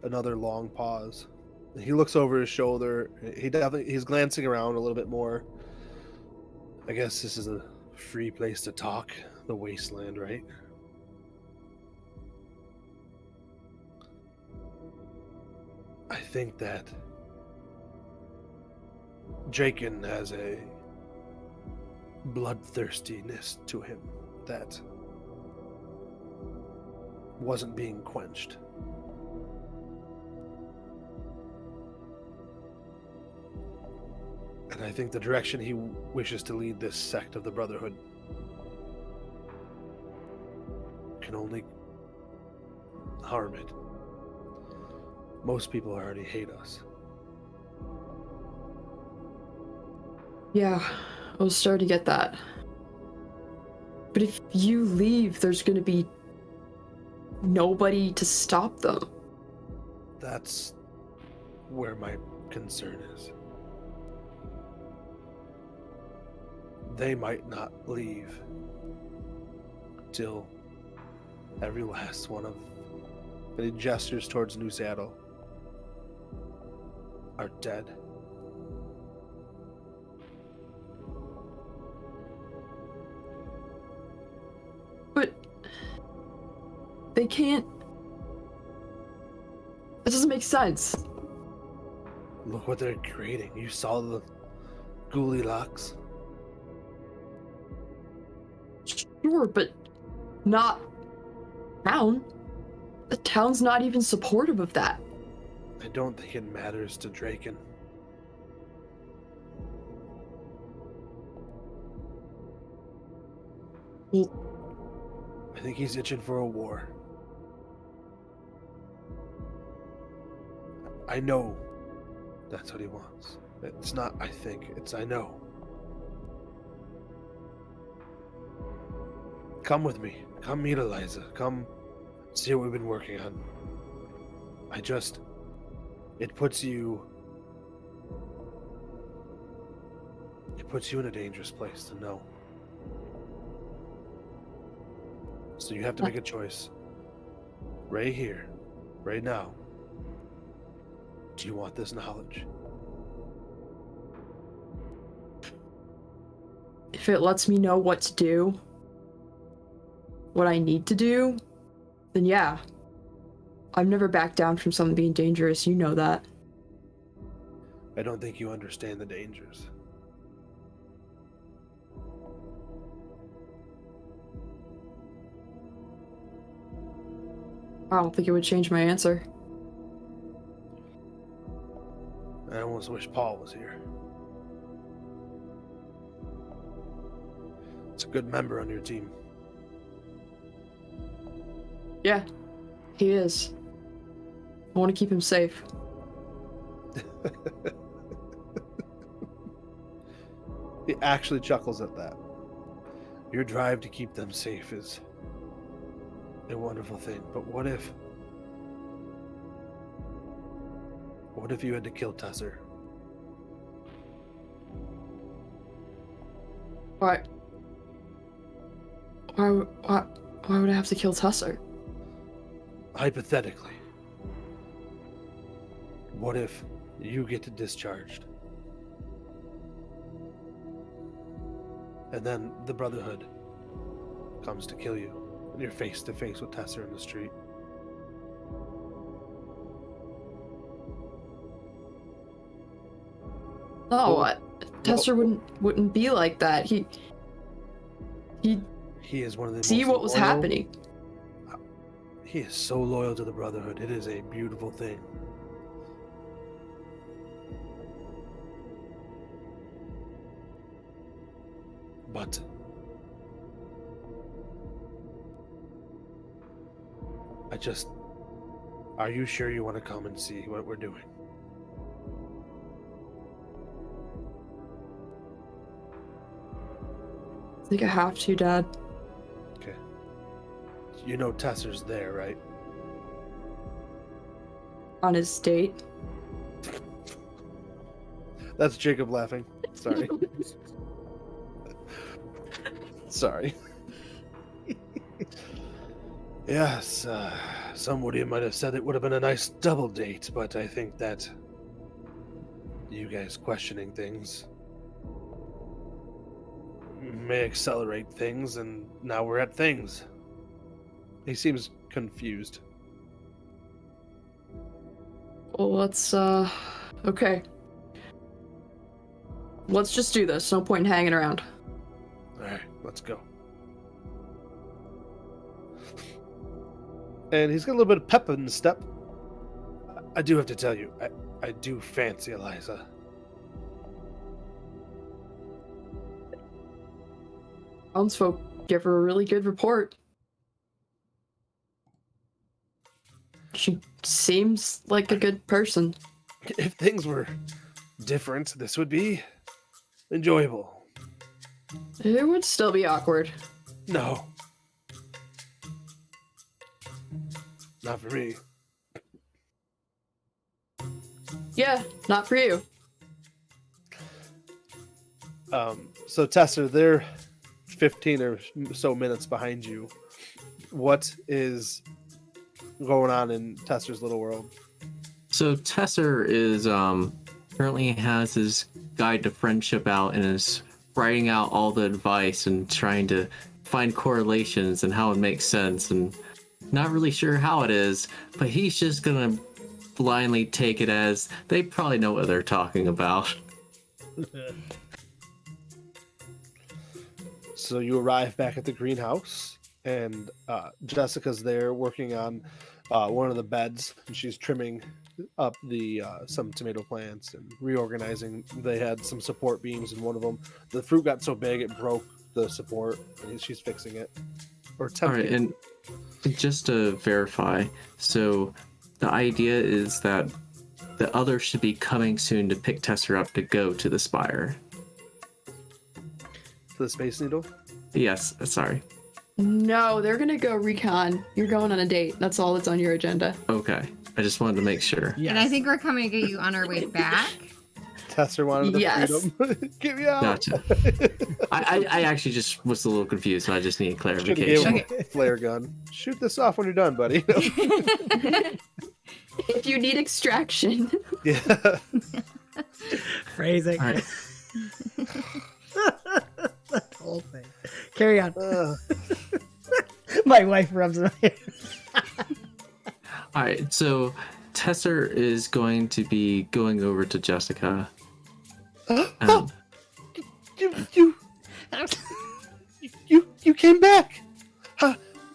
Another long pause. He looks over his shoulder. He's glancing around a little bit more. I guess this is a free place to talk. The wasteland, right? I think that Draken has a bloodthirstiness to him that wasn't being quenched. And I think the direction he wishes to lead this sect of the Brotherhood can only harm it. Most people already hate us. Yeah, I was starting to get that. But if you leave, there's gonna be nobody to stop them. That's where my concern is. They might not leave till every last one of... And he gestures towards New Seattle. Are dead. But they can't. That doesn't make sense. Look what they're creating. You saw the 𝒂𝒐𝒏𝒄𝒂. Sure, but not town. The town's not even supportive of that. I don't think it matters to Draken. I think he's itching for a war. I know that's what he wants. It's not I think, it's I know. Come with me. Come meet Eliza. Come see what we've been working on. It puts you in a dangerous place to know. So you have to make a choice. Right here, right now. Do you want this knowledge? if it lets me know what to do, what I need to do, then yeah. I've never backed down from something being dangerous, you know that. I don't think you understand the dangers. I don't think it would change my answer. I almost wish Paul was here. It's a good member on your team. Yeah, he is. I want to keep him safe. He actually chuckles at that. Your drive to keep them safe is a wonderful thing, but what if you had to kill Tesser? Why would I have to kill Tesser? Hypothetically, what if you get discharged and then the Brotherhood comes to kill you and you're face to face with Tesser in the street? No, Tesser wouldn't be like that. He is one of the see most what was loyal- happening. He is so loyal to the Brotherhood. It is a beautiful thing. But are you sure you want to come and see what we're doing? I think I have to, Dad. Okay. You know Tesser's there, right? On his date. That's Jacob laughing. Sorry. Sorry. Yes, somebody might have said it would have been a nice double date, but I think that you guys questioning things may accelerate things, and now we're at things. He seems confused. Well, let's, okay. Let's just do this. No point in hanging around. Alright, let's go. And he's got a little bit of pep in the step. I do have to tell you, I do fancy Eliza. Townsfolk give her a really good report. She seems like a good person. If things were different, this would be enjoyable. It would still be awkward. No. Not for me. Yeah, not for you. So Tesser, they're 15 or so minutes behind you. What is going on in Tesser's little world? So Tesser is currently has his guide to friendship out and is writing out all the advice and trying to find correlations and how it makes sense, and not really sure how it is, but he's just gonna blindly take it as they probably know what they're talking about. So you arrive back at the greenhouse, and Jessica's there working on one of the beds, and she's trimming up the some tomato plants and reorganizing. They had some support beams in one of them. The fruit got so big it broke the support, and she's fixing it. Or attempting. All right, and just to verify, so the idea is that the others should be coming soon to pick Tesser up to go to the Spire. To the Space Needle? Yes, sorry. No, they're gonna go recon. You're going on a date. That's all that's on your agenda. Okay, I just wanted to make sure. Yes. And I think we're coming to get you on our way back. Tesser wanted the Yes. freedom. Get me out! Gotcha. I actually just was a little confused, so I just need Should've gave clarification. him a flare gun. Shoot this off when you're done, buddy. If you need extraction. Yeah. Phrasing. All right. whole thing. Carry on. Uh, My wife rubs my hair. All right, so Tesser is going to be going over to Jessica. oh, you came back.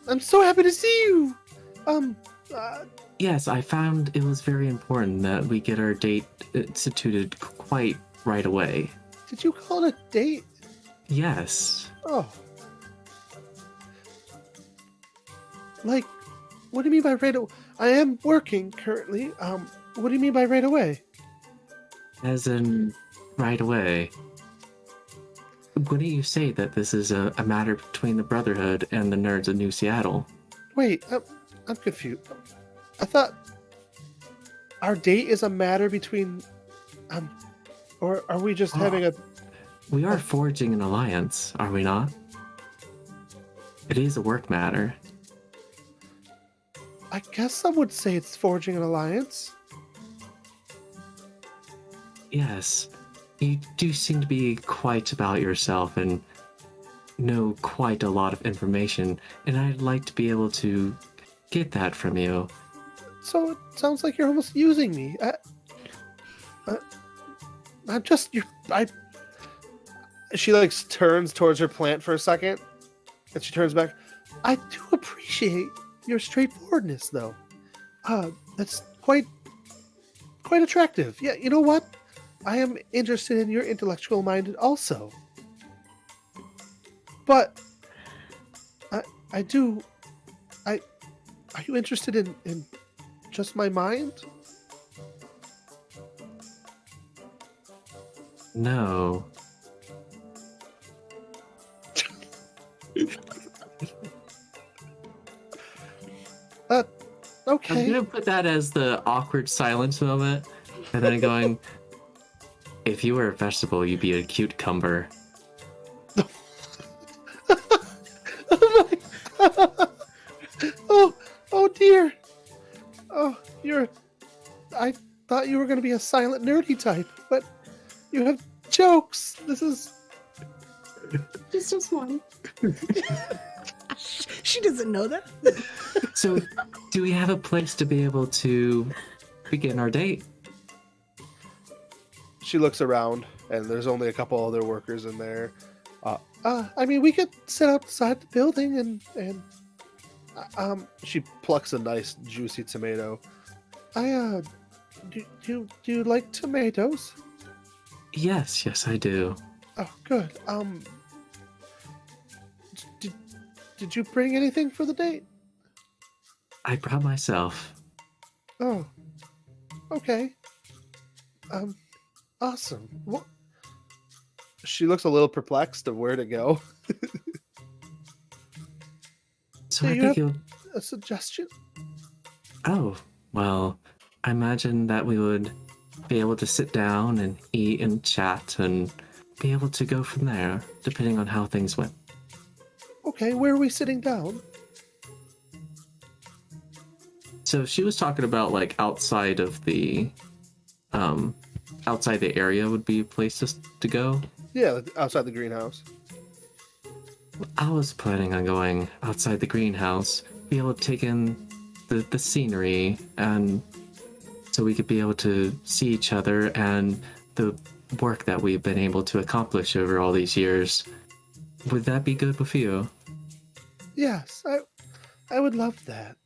I'm so happy to see you. Yes, I found it was very important that we get our date instituted quite right away. Did you call it a date? Yes. Oh. Like, what do you mean by right away? I am working currently. What do you mean by right away? As in, right away. Wouldn't you say that this is a matter between the Brotherhood and the nerds of New Seattle? Wait, I'm confused. I thought our date is a matter between, or are we just having a... We are forging an alliance, are we not? It is a work matter. I guess some would say it's forging an alliance. Yes. You do seem to be quite about yourself and know quite a lot of information, and I'd like to be able to get that from you. So it sounds like you're almost using me. I'm just... She like turns towards her plant for a second, and she turns back. I do appreciate your straightforwardness, though. That's quite attractive. Yeah, you know what? I am interested in your intellectual mind also. But I do. Are you interested in just my mind? No. Okay. I'm gonna put that as the awkward silence moment, and then going, if you were a vegetable, you'd be a cucumber. Oh dear. Oh, I thought you were going to be a silent nerdy type, but you have jokes. This is just one. She doesn't know that. So, do we have a place to be able to begin our date? She looks around, and there's only a couple other workers in there. I mean, we could sit outside the building and she plucks a nice juicy tomato. Do you like tomatoes? Yes, I do. Oh, good. Did you bring anything for the date? I brought myself. Oh, okay. Awesome. What? She looks a little perplexed of where to go. So Do I you think have you'll... a suggestion? Oh, well, I imagine that we would be able to sit down and eat and chat and be able to go from there, depending on how things went. Okay, where are we sitting down? So she was talking about like outside of the area would be a place to go. Yeah, outside the greenhouse. I was planning on going outside the greenhouse, be able to take in the scenery, and so we could be able to see each other and the work that we've been able to accomplish over all these years. Would that be good with you? Yes, I would love that.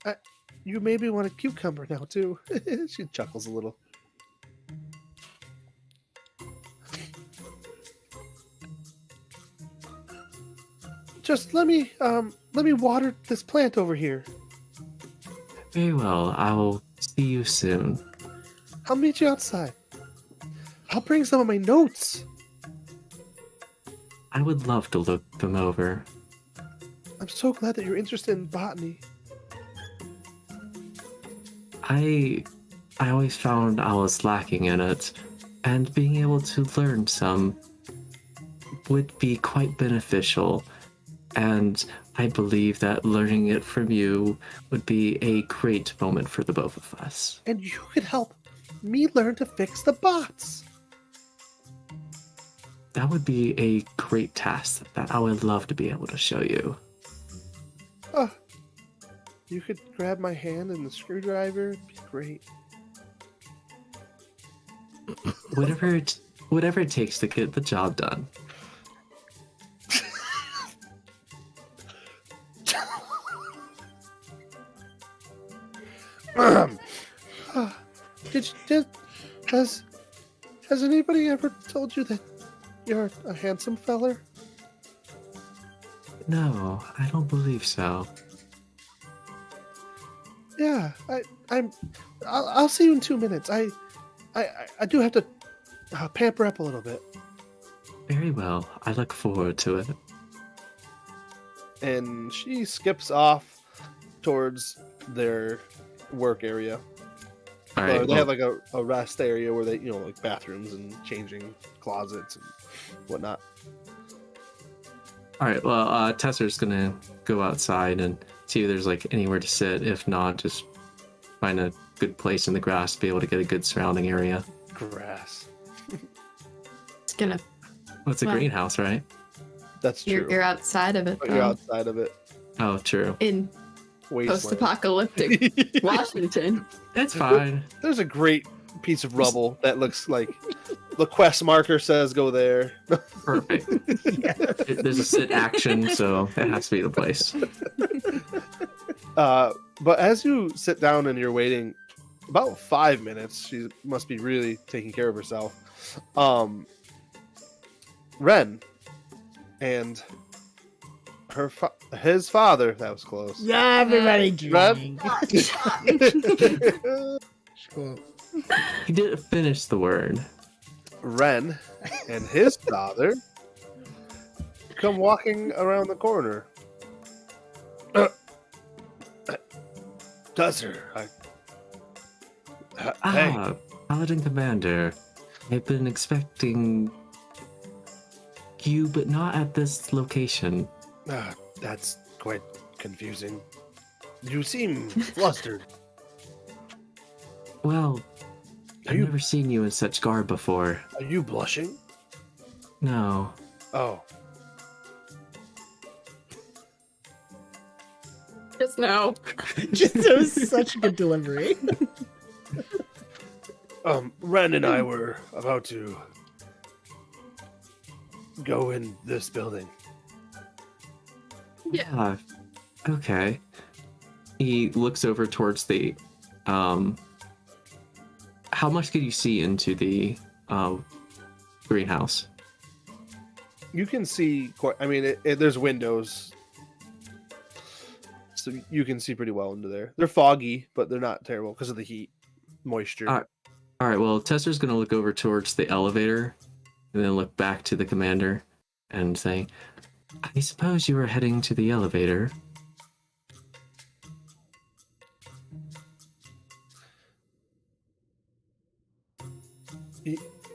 You maybe want a cucumber now too. She chuckles a little. Just let me water this plant over here. Very well, I will see you soon. I'll meet you outside. I'll bring some of my notes. I would love to look them over. I'm so glad that you're interested in botany. I always found I was lacking in it, and being able to learn some would be quite beneficial, and I believe that learning it from you would be a great moment for the both of us. And you could help me learn to fix the bots. that would be a great task that I would love to be able to show you. You could grab my hand and the screwdriver. It'd be great. Whatever it takes to get the job done. Has anybody ever told you that you're a handsome feller? No, I don't believe so. Yeah, I'll see you in 2 minutes. I do have to pamper up a little bit. Very well. I look forward to it. And she skips off towards their work area. All right. They have like a rest area where they, like bathrooms and changing closets and whatnot. All right. Well, Tesser's gonna go outside and see if there's like anywhere to sit. If not, just find a good place in the grass to be able to get a good surrounding area. Grass. It's gonna. Well, it's a Well, greenhouse, right? That's true. You're outside of it, But though. you're outside of it. Oh, true. In Wasteland. post-apocalyptic Washington. It's fine. There's a great piece of rubble that looks like the quest marker says go there. Perfect. There's a sit action, so it has to be the place. But as you sit down and you're waiting about 5 minutes, she must be really taking care of herself. Ren and his father, that was close. Yeah, everybody Ren? drink. Cool. He didn't finish the word. Ren and his father come walking around the corner. Tesser, hey. Paladin Commander. I've been expecting you, but not at this location. That's quite confusing. You seem flustered. Well, I've you- never seen you in such garb before. Are you blushing? No. Oh, Just no. Just it was such good delivery. Ren and I were about to go in this building. Yeah. Okay. He looks over towards the how much could you see into the greenhouse? You can see quite. I mean, there's windows, so you can see pretty well into there. They're foggy, but they're not terrible because of the heat, moisture. All right, well, Tesser's going to look over towards the elevator and then look back to the commander and say, I suppose you were heading to the elevator.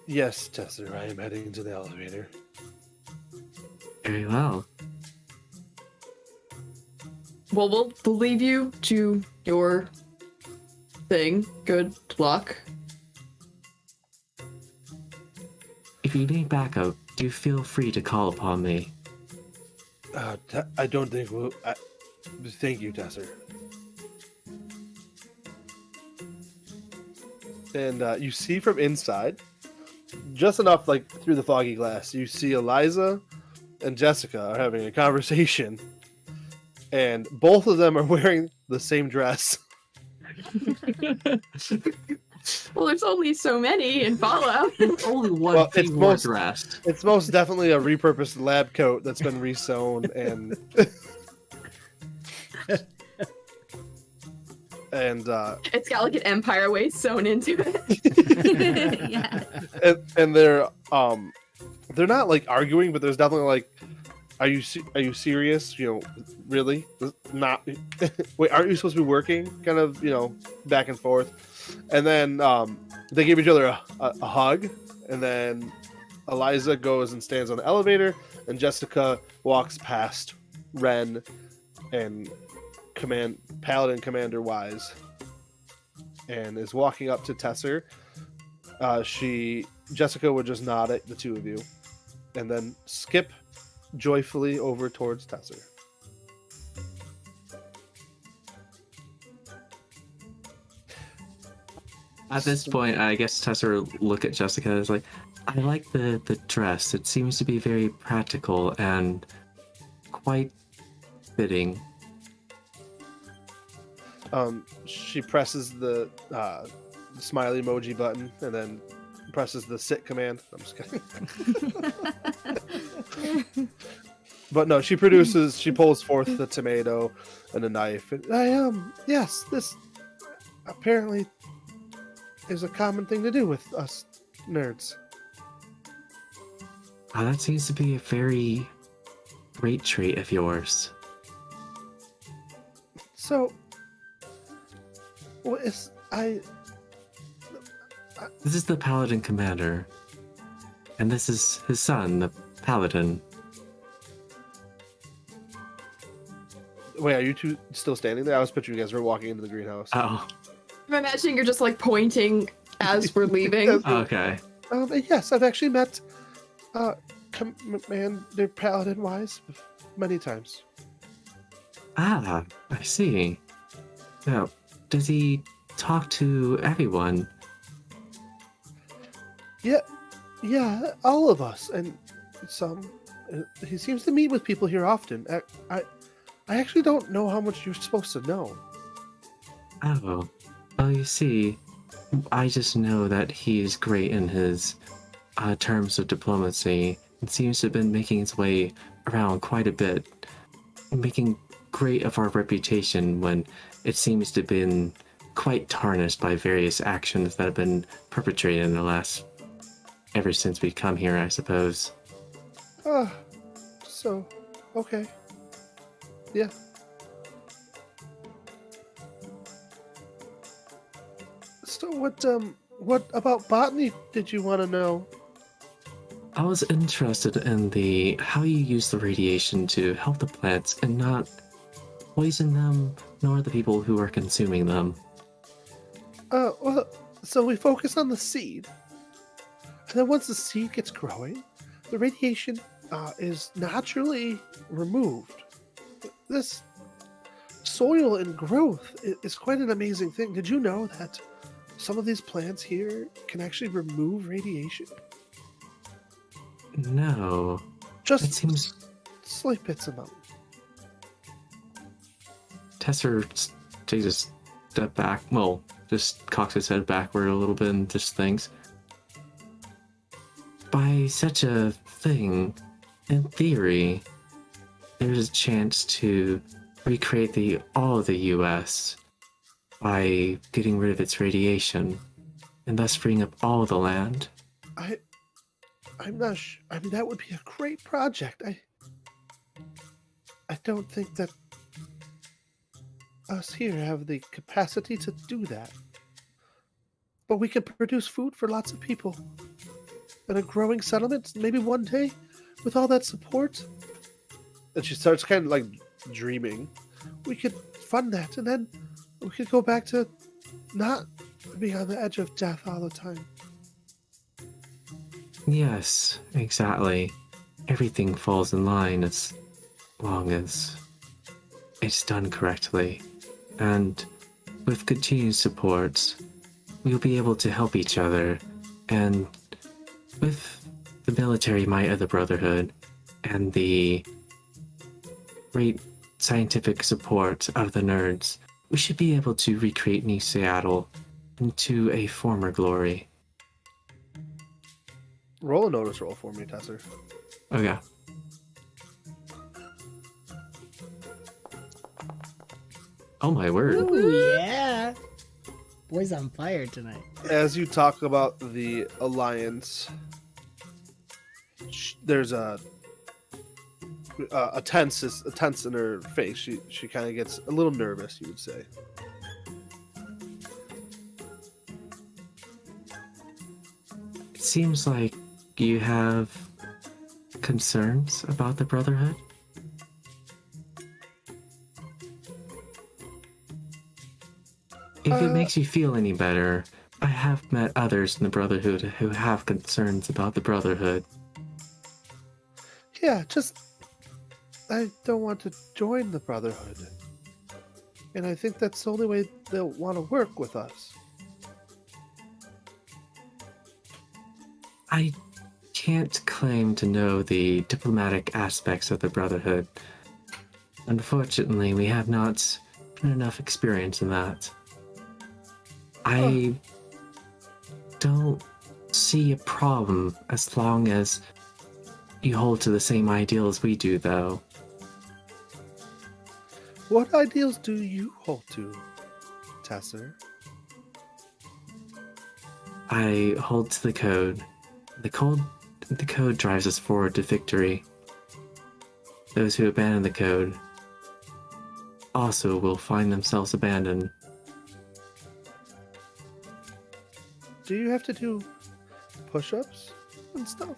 Yes, Tesser, I am heading to the elevator. Very well. Well, we'll leave you to your thing. Good luck. If you need backup, do feel free to call upon me. I don't think we'll... thank you, Tesser. And you see from inside, just enough like through the foggy glass, you see Eliza and Jessica are having a conversation, and both of them are wearing the same dress. Well, there's only so many in Fallout. Only one Well, thing more dressed. It's most definitely a repurposed lab coat that's been resewn and and It's got like an Empire waist sewn into it. Yeah. and they're not like arguing, but there's definitely like, are you serious? Really? Not wait, aren't you supposed to be working? Kind of, back and forth. And then they give each other a hug, and then Eliza goes and stands on the elevator, and Jessica walks past Ren and Paladin Commander Wise, and is walking up to Tesser. Jessica would just nod at the two of you, and then skip joyfully over towards Tesser. At this point, I guess Tesser will look at Jessica and is like, I like the dress. It seems to be very practical and quite fitting. She presses the smiley emoji button and then presses the sit command. I'm just kidding. But no, she pulls forth the tomato and a knife. And yes, this apparently is a common thing to do with us nerds. That seems to be a very great trait of yours. So, This is the Paladin Commander, and this is his son, the Paladin. wait, are you two still standing there? I was picturing you guys were walking into the greenhouse. Oh, I'm imagining you're just like pointing as we're leaving. okay. Yes, I've actually met Commander Paladin Wise many times. Ah, I see. Now, does he talk to everyone? Yeah, all of us, and some. He seems to meet with people here often. I actually don't know how much you're supposed to know. Oh, well, you see, I just know that he is great in his terms of diplomacy and seems to have been making his way around quite a bit, making great of our reputation when it seems to have been quite tarnished by various actions that have been perpetrated in the last, ever since we come here, I suppose. So, okay. Yeah. So what about botany did you want to know? I was interested in how you use the radiation to help the plants and not poison them, nor the people who are consuming them. Well, so we focus on the seed. And then once the seed gets growing, the radiation is naturally removed. This soil and growth is quite an amazing thing. Did you know that some of these plants here can actually remove radiation? No. Just It seems... slight bits of them. Tesser takes a step back, well, just cocks his head backward a little bit and just thinks, by such a thing, in theory, there's a chance to recreate all of the US by getting rid of its radiation and thus freeing up all of the land. I'm not sure. I mean, that would be a great project. I don't think that us here have the capacity to do that. But we can produce food for lots of people. And a growing settlement, maybe one day, with all that support. And she starts kind of like dreaming. We could fund that, and then we could go back to not being on the edge of death all the time. Yes, exactly. Everything falls in line as long as it's done correctly. And with continued support, we'll be able to help each other. And with the military might of the Brotherhood and the great scientific support of the nerds, we should be able to recreate New Seattle into a former glory. Roll a notice roll for me, Tesser. Okay. Oh my word. Ooh, yeah. Boy's on fire tonight. As you talk about the alliance, there's a tense in her face. She kind of gets a little nervous, you would say. It seems like you have concerns about the Brotherhood? If it makes you feel any better, I have met others in the Brotherhood who have concerns about the Brotherhood. Yeah, just I don't want to join the Brotherhood. And I think that's the only way they'll want to work with us. I can't claim to know the diplomatic aspects of the Brotherhood. Unfortunately, we have not had enough experience in that. I don't see a problem as long as you hold to the same ideals we do, though. What ideals do you hold to, Tesser? I hold to the code. The code drives us forward to victory. Those who abandon the code also will find themselves abandoned. Do you have to do push-ups and stuff?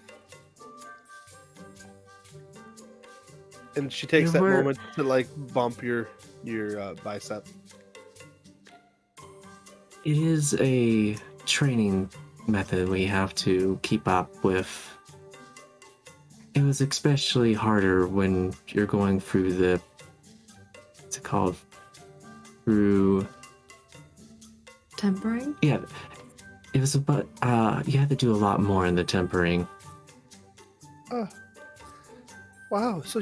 And she takes that moment to like bump your bicep. It is a training method we have to keep up with. It was especially harder when you're going through the, what's it called? Through Tempering? Yeah, it was about, you had to do a lot more in the tempering. Wow, so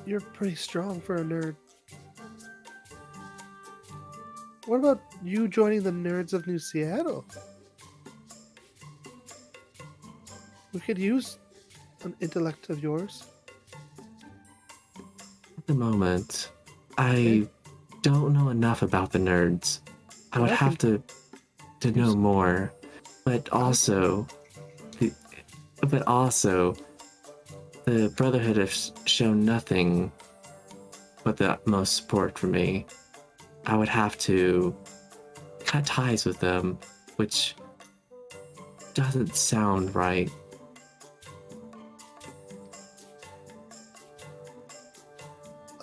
you're pretty strong for a nerd. What about you joining the Nerds of New Seattle? We could use an intellect of yours. At the moment, I don't know enough about the nerds. I would have to know more, but also, the Brotherhood has shown nothing but the utmost support for me. I would have to cut ties with them, which doesn't sound right.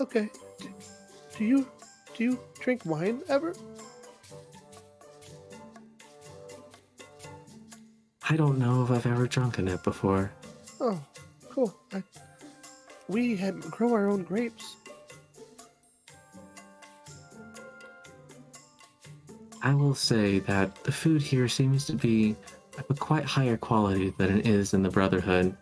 Okay. Do you drink wine ever? I don't know if I've ever drunken it before. Oh, cool. We grow our own grapes. I will say that the food here seems to be of a quite higher quality than it is in the Brotherhood.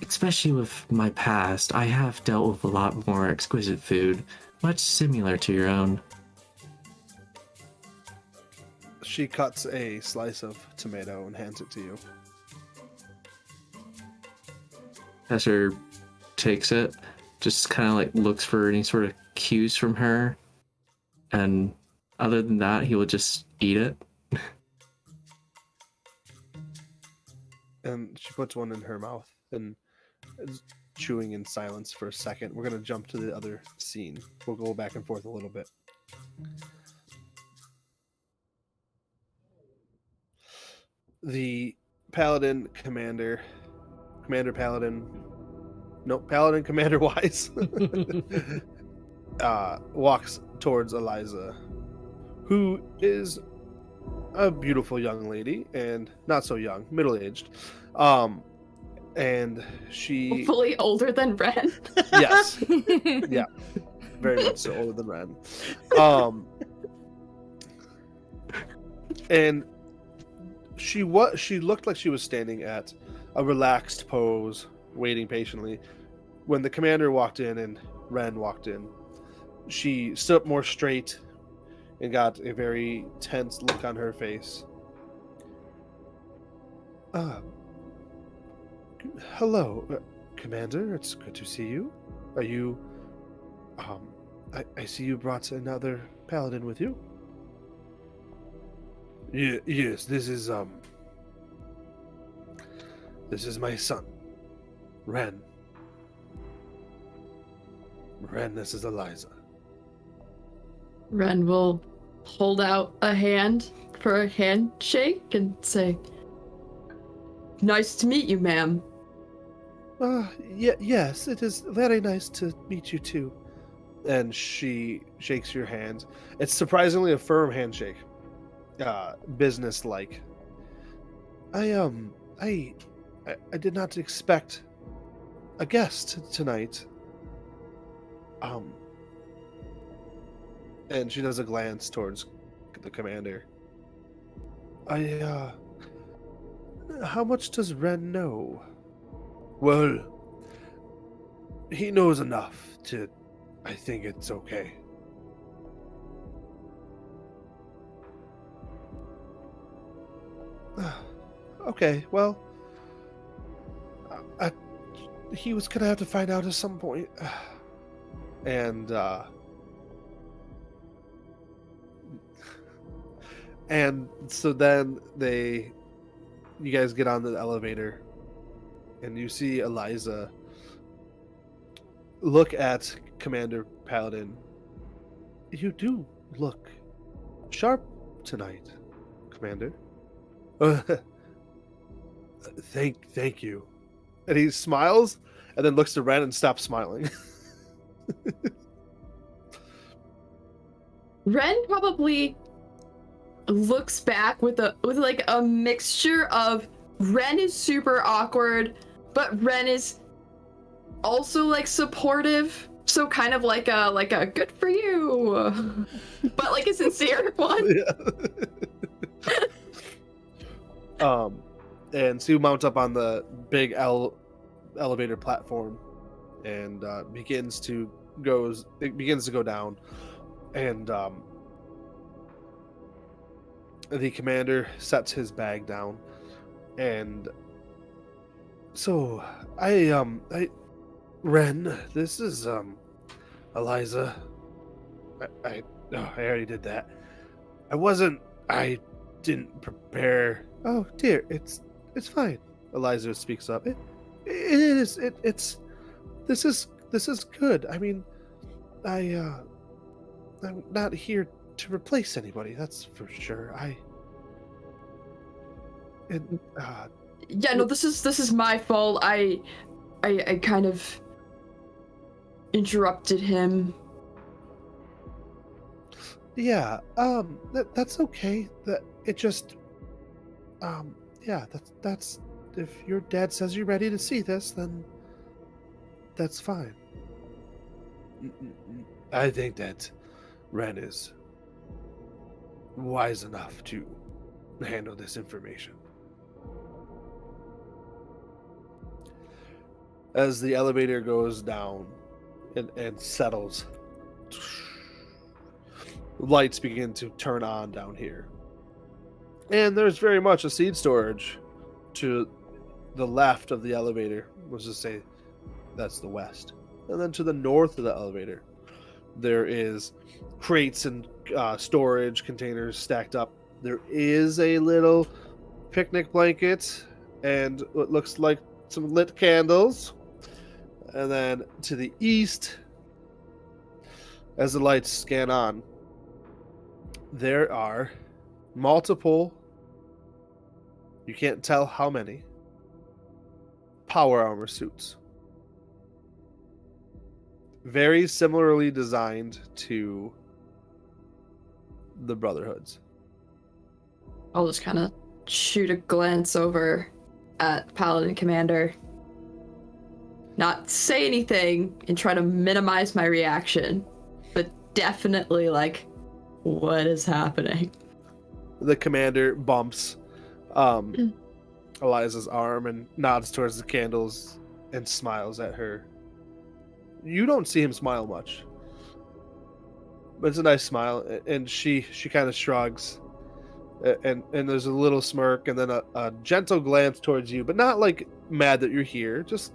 Especially with my past, I have dealt with a lot more exquisite food, much similar to your own. She cuts a slice of tomato and hands it to you. Tesser takes it, just kind of like looks for any sort of cues from her, and other than that, he will just eat it. And she puts one in her mouth and is chewing in silence for a second. We're going to jump to the other scene. We'll go back and forth a little bit. The Paladin Commander Paladin Commander-wise walks towards Eliza, who is a beautiful young lady and not so young, middle-aged. And she... Hopefully older than Ren. Yes. Yeah. Very much so, older than Ren. And she looked like she was standing at a relaxed pose, waiting patiently. When the commander walked in and Ren walked in, she stood up more straight and got a very tense look on her face. Hello, Commander. It's good to see you. Are you... I see you brought another paladin with you. Yes, this is my son, Ren. Ren, this is Eliza. Ren will hold out a hand for a handshake and say, "Nice to meet you, ma'am." Yes, it is very nice to meet you too. And she shakes your hand. It's surprisingly a firm handshake. Business-like. I I did not expect a guest tonight. And she does a glance towards the commander. How much does Ren know? Well, he knows enough to, I think it's okay. Okay, well, he was gonna have to find out at some point. And so then you guys get on the elevator, and you see Eliza look at Commander Paladin. You do look sharp tonight, Commander. Thank you. And he smiles, and then looks to Ren and stops smiling. Ren probably looks back with like a mixture of Ren is super awkward, but Ren is also like supportive. So kind of like a good for you, but like a sincere one. Yeah. And so you mount up on the big elevator platform, and begins to go down, and the commander sets his bag down, and so Ren, this is Eliza. I already did that. I didn't prepare. Oh dear, it's fine. Eliza speaks up. This is good. I mean, I'm not here to replace anybody. That's for sure. Yeah, no, this is my fault. I kind of interrupted him. Yeah, that's okay. That's if your dad says you're ready to see this, then that's fine. I think that Ren is wise enough to handle this information. As the elevator goes down and settles, lights begin to turn on down here. And there's very much a seed storage to the left of the elevator. Let's just say that's the west. And then to the north of the elevator, there is crates and storage containers stacked up. There is a little picnic blanket and what looks like some lit candles. And then to the east, as the lights scan on, there are multiple, you can't tell how many, power armor suits. Very similarly designed to the Brotherhoods. I'll just kind of shoot a glance over at Paladin Commander. Not say anything and try to minimize my reaction, but definitely like, what is happening? The commander bumps Eliza's arm and nods towards the candles and smiles at her. You don't see him smile much, but it's a nice smile, and she kind of shrugs, and there's a little smirk, and then a gentle glance towards you, but not like mad that you're here, just,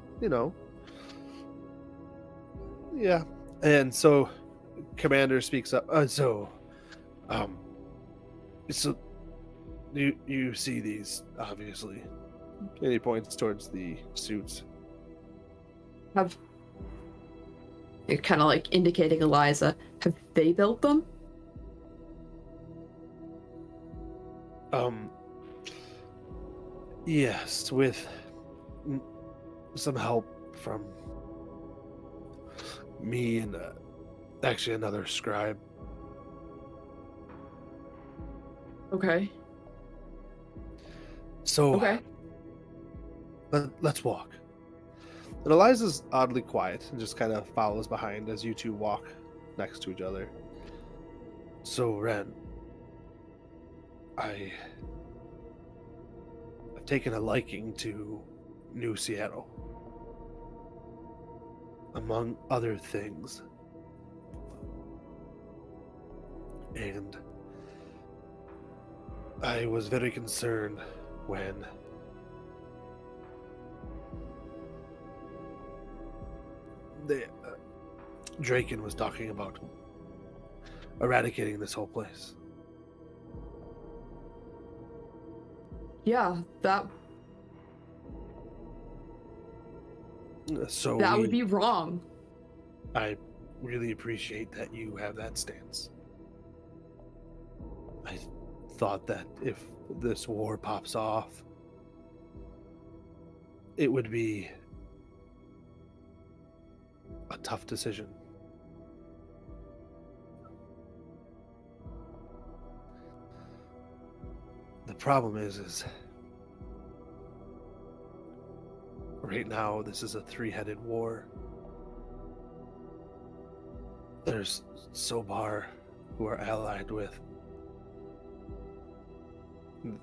yeah. And so Commander speaks up. So you see these, obviously. And he points towards the suits. You're kind of like indicating Eliza. Have they built them? Yes, with some help from me and actually another scribe. Okay. So Okay. Let's walk. And Eliza's oddly quiet and just kind of follows behind as you two walk next to each other. So, Ren, I've taken a liking to New Seattle. Among other things. And I was very concerned when Draken was talking about eradicating this whole place. Yeah, that So would be wrong. I really appreciate that you have that stance. I thought that if this war pops off, it would be a tough decision. The problem is right now this is a three-headed war. There's 𝒂𝒏𝒄𝒂, who are allied with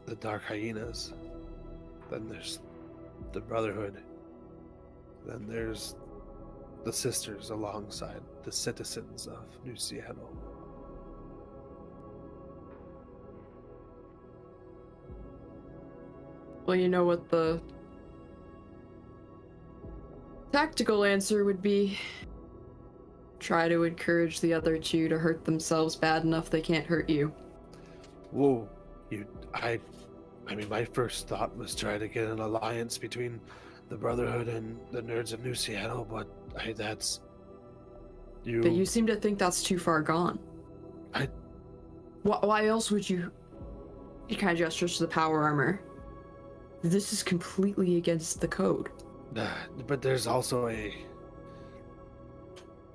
the Dark Hyenas. Then there's the Brotherhood. Then there's the Sisters alongside the citizens of New Seattle. Well, you know what the tactical answer would be? Try to encourage the other two to hurt themselves bad enough they can't hurt you. Whoa, I mean, my first thought was try to get an alliance between the Brotherhood and the Nerds of New Seattle, but that's you. But you seem to think that's too far gone. Why else would you? He kind of gestures to the power armor. This is completely against the code. But there's also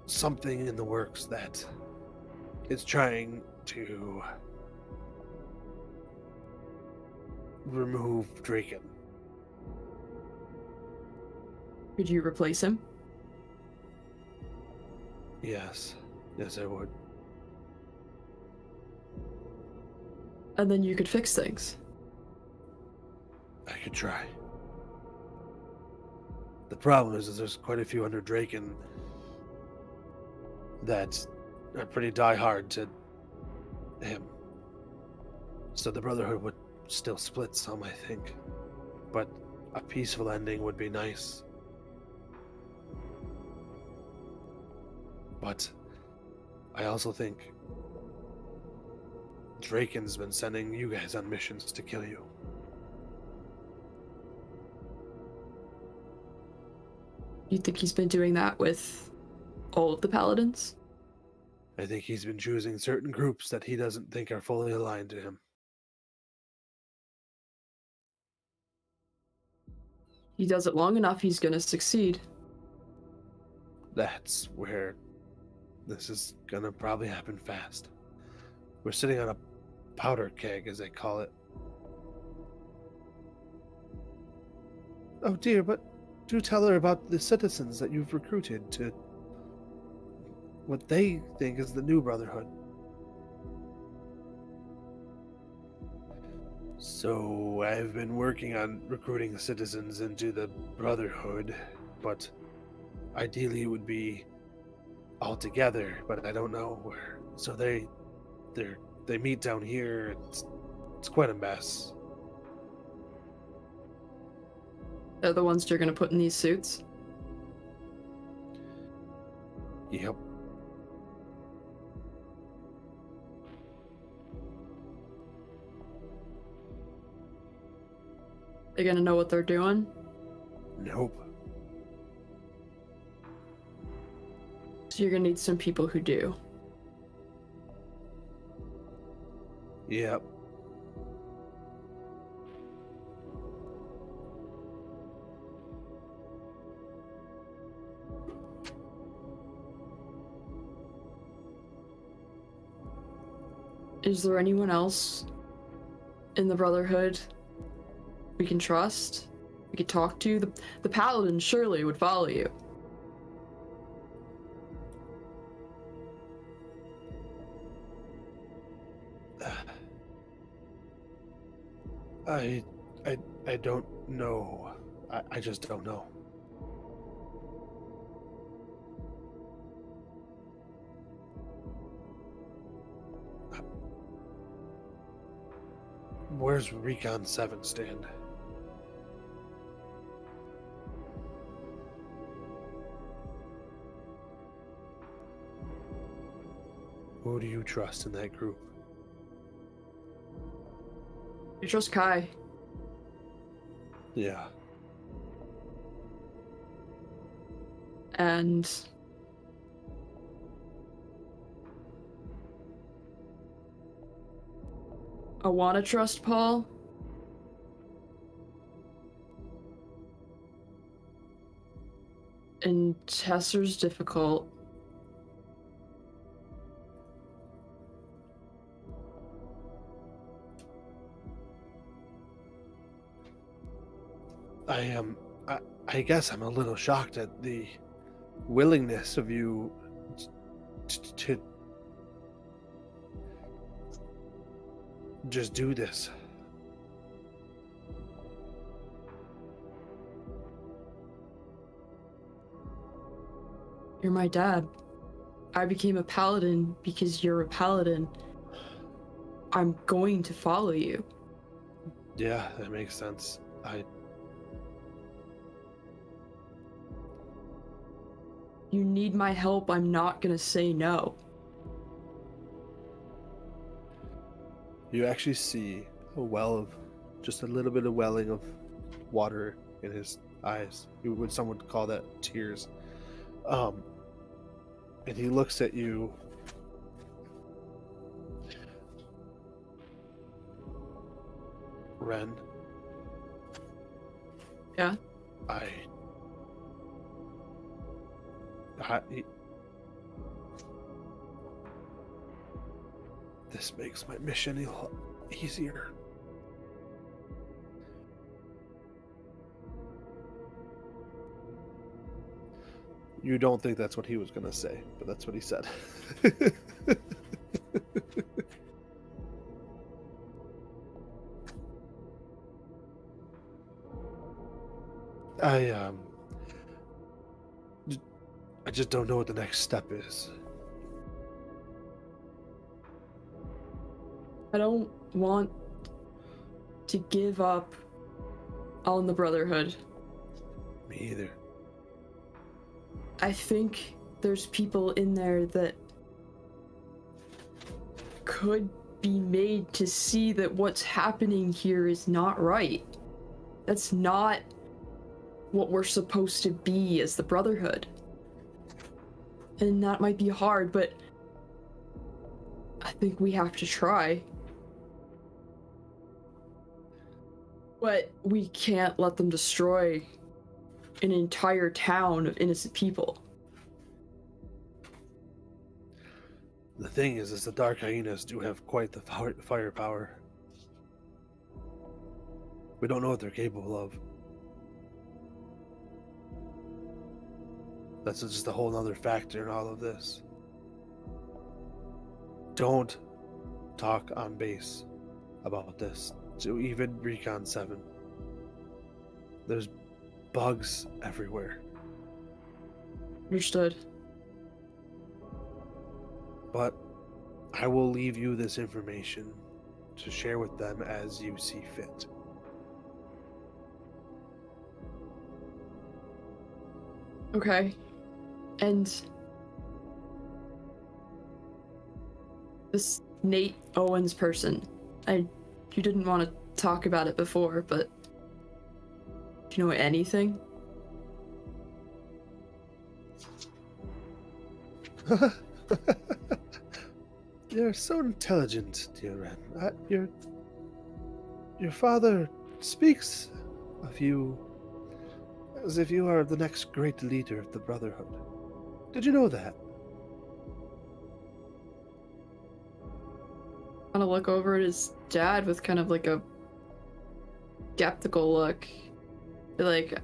something in the works that is trying to remove Draken. Could you replace him? Yes, I would. And then you could fix things. I could try. The problem is there's quite a few under Draken that are pretty diehard to him. So the Brotherhood would still split some, I think. But a peaceful ending would be nice. But I also think Draken's been sending you guys on missions to kill you. You think he's been doing that with all of the paladins? I think he's been choosing certain groups that he doesn't think are fully aligned to him. He does it long enough, he's gonna succeed. That's where this is gonna probably happen fast. We're sitting on a powder keg, as they call it. Oh dear, but do tell her about the citizens that you've recruited to what they think is the new Brotherhood. So I've been working on recruiting citizens into the Brotherhood, but ideally it would be all together, but I don't know where. So they meet down here. It's quite a mess. They're the ones you're gonna put in these suits? Yep. They're gonna know what they're doing? Nope. So you're gonna need some people who do. Yep. Is there anyone else in the Brotherhood we can trust? we could talk to. The paladin surely would follow you. I don't know. I just don't know. Where's Recon 7 stand? Who do you trust in that group? You trust Kai. Yeah. And I want to trust Paul. And Tesser's difficult. I guess I'm a little shocked at the willingness of you to just do this. You're my dad. I became a paladin because you're a paladin. I'm going to follow you. Yeah, that makes sense. You need my help, I'm not gonna say no. You actually see a well of, just a little bit of welling of water in his eyes. Some would call that tears. And he looks at you. Ren. Yeah? This makes my mission a lot easier. You don't think that's what he was going to say, but that's what he said. I just don't know what the next step is. I don't want to give up on the Brotherhood. Me either. I think there's people in there that could be made to see that what's happening here is not right. That's not what we're supposed to be as the Brotherhood. And that might be hard, but I think we have to try. But we can't let them destroy an entire town of innocent people. The thing is the Dark Hyenas do have quite the firepower. We don't know what they're capable of. That's just a whole nother factor in all of this. Don't talk on base about this to even Recon 7. There's bugs everywhere. Understood. But I will leave you this information to share with them as you see fit. Okay. And this Nate Owens person, you didn't want to talk about it before, but do you know anything? You're so intelligent, dear Ren. Your father speaks of you as if you are the next great leader of the Brotherhood. Did you know that? I want to look over at his dad with kind of like a skeptical look. Like,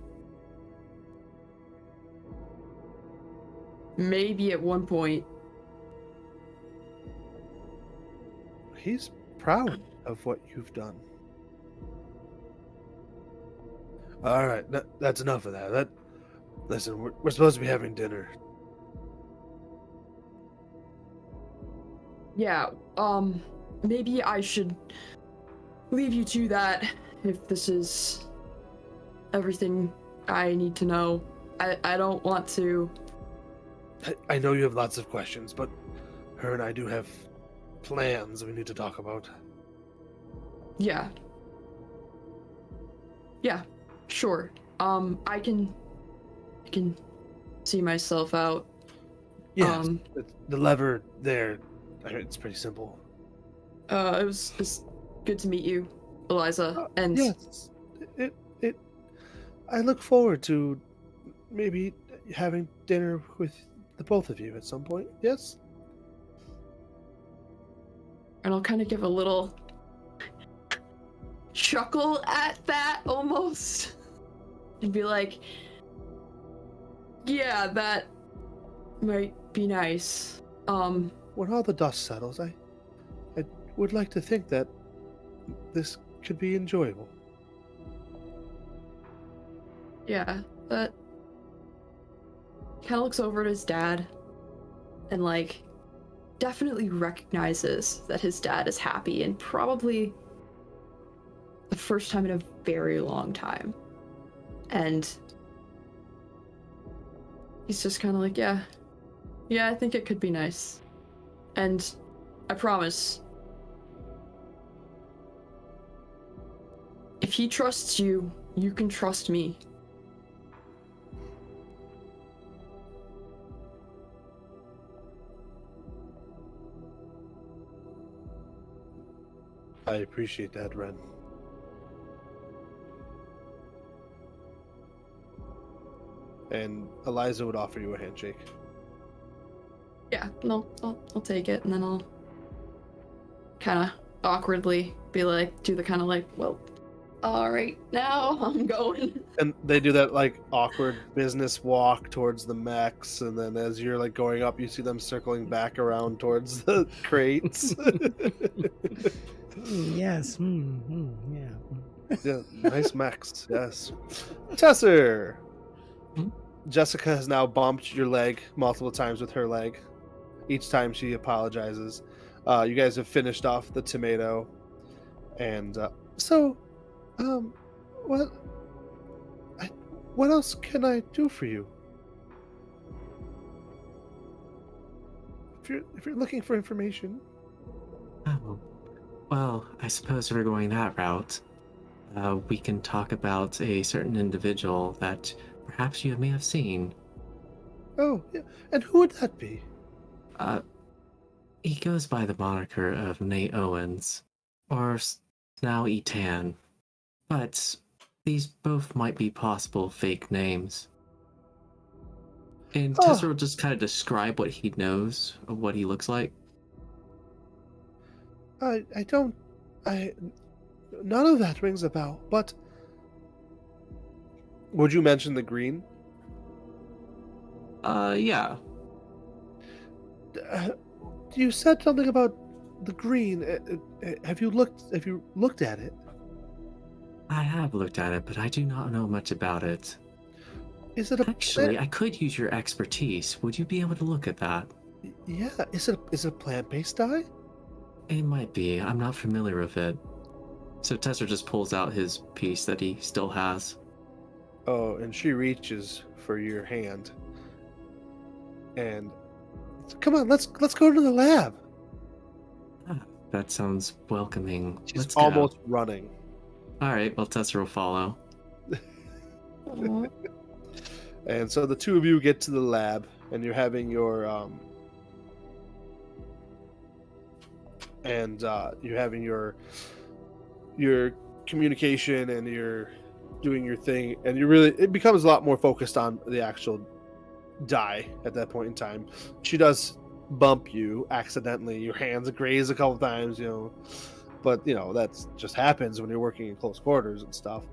maybe at one point. He's proud of what you've done. All right, that's enough of that. Listen, we're supposed to be having dinner. Yeah, maybe I should leave you to that if this is everything I need to know. I don't want to... I know you have lots of questions, but her and I do have plans we need to talk about. Yeah. Yeah, sure. I can see myself out. Yeah, the lever there, it's pretty simple. It's good to meet you, Eliza. And yes, I look forward to maybe having dinner with the both of you at some point. Yes. And I'll kind of give a little chuckle at that almost, and be like, "Yeah, that might be nice." When all the dust settles, I would like to think that this could be enjoyable. Yeah, that kind of looks over at his dad and, like, definitely recognizes that his dad is happy, and probably the first time in a very long time. And he's just kind of like, yeah, I think it could be nice. And I promise, if he trusts you, you can trust me. I appreciate that, Ren. And Eliza would offer you a handshake. Yeah, no, I'll take it, and then I'll kind of awkwardly be like, do the kind of like, well, all right, now I'm going. And they do that like awkward business walk towards the mechs, and then as you're like going up, you see them circling back around towards the crates. Yes. Yeah. Yeah, nice mechs. Yes. Tesser. Jessica has now bumped your leg multiple times with her leg. Each time she apologizes. You guys have finished off the tomato, and what else can I do for you? If you're looking for information. Oh, well, I suppose if we're going that route, we can talk about a certain individual that perhaps you may have seen. Oh, yeah. And who would that be? He goes by the moniker of Nate Owens, or Senow Etan, but these both might be possible fake names. And Tesser will just kind of describe what he knows of what he looks like. None of that rings a bell, but would you mention the green? Yeah. You said something about the green. Have you looked at it? I have looked at it, but I do not know much about it. Is it Actually, I could use your expertise. Would you be able to look at that? Yeah. Is it a plant-based dye? It might be. I'm not familiar with it. So Tesser just pulls out his piece that he still has. Oh, and she reaches for your hand. And come on, let's go to the lab. Ah, that sounds welcoming. She's almost running. All right, well, Tesser will follow. And so the two of you get to the lab, and you're having your your communication, and you're doing your thing, and it becomes a lot more focused on the actual dye at that point in time. She does bump you accidentally. Your hands graze a couple times, but that just happens when you're working in close quarters and stuff.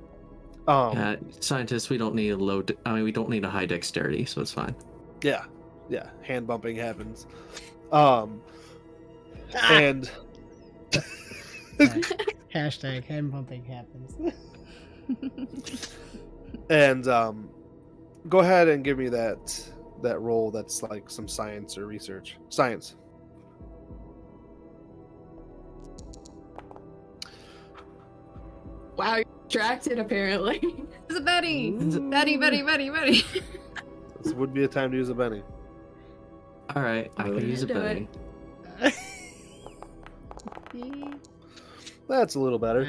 Scientists, we don't need a low. We don't need a high dexterity, so it's fine. Yeah, hand bumping happens. And Hashtag hand bumping happens. and go ahead and give me that roll. That's like some science or research. Science. Wow, you're distracted apparently. It's a Betty. Betty. This would be a time to use a Benny. All right, I can use a Do it. Benny. That's a little better.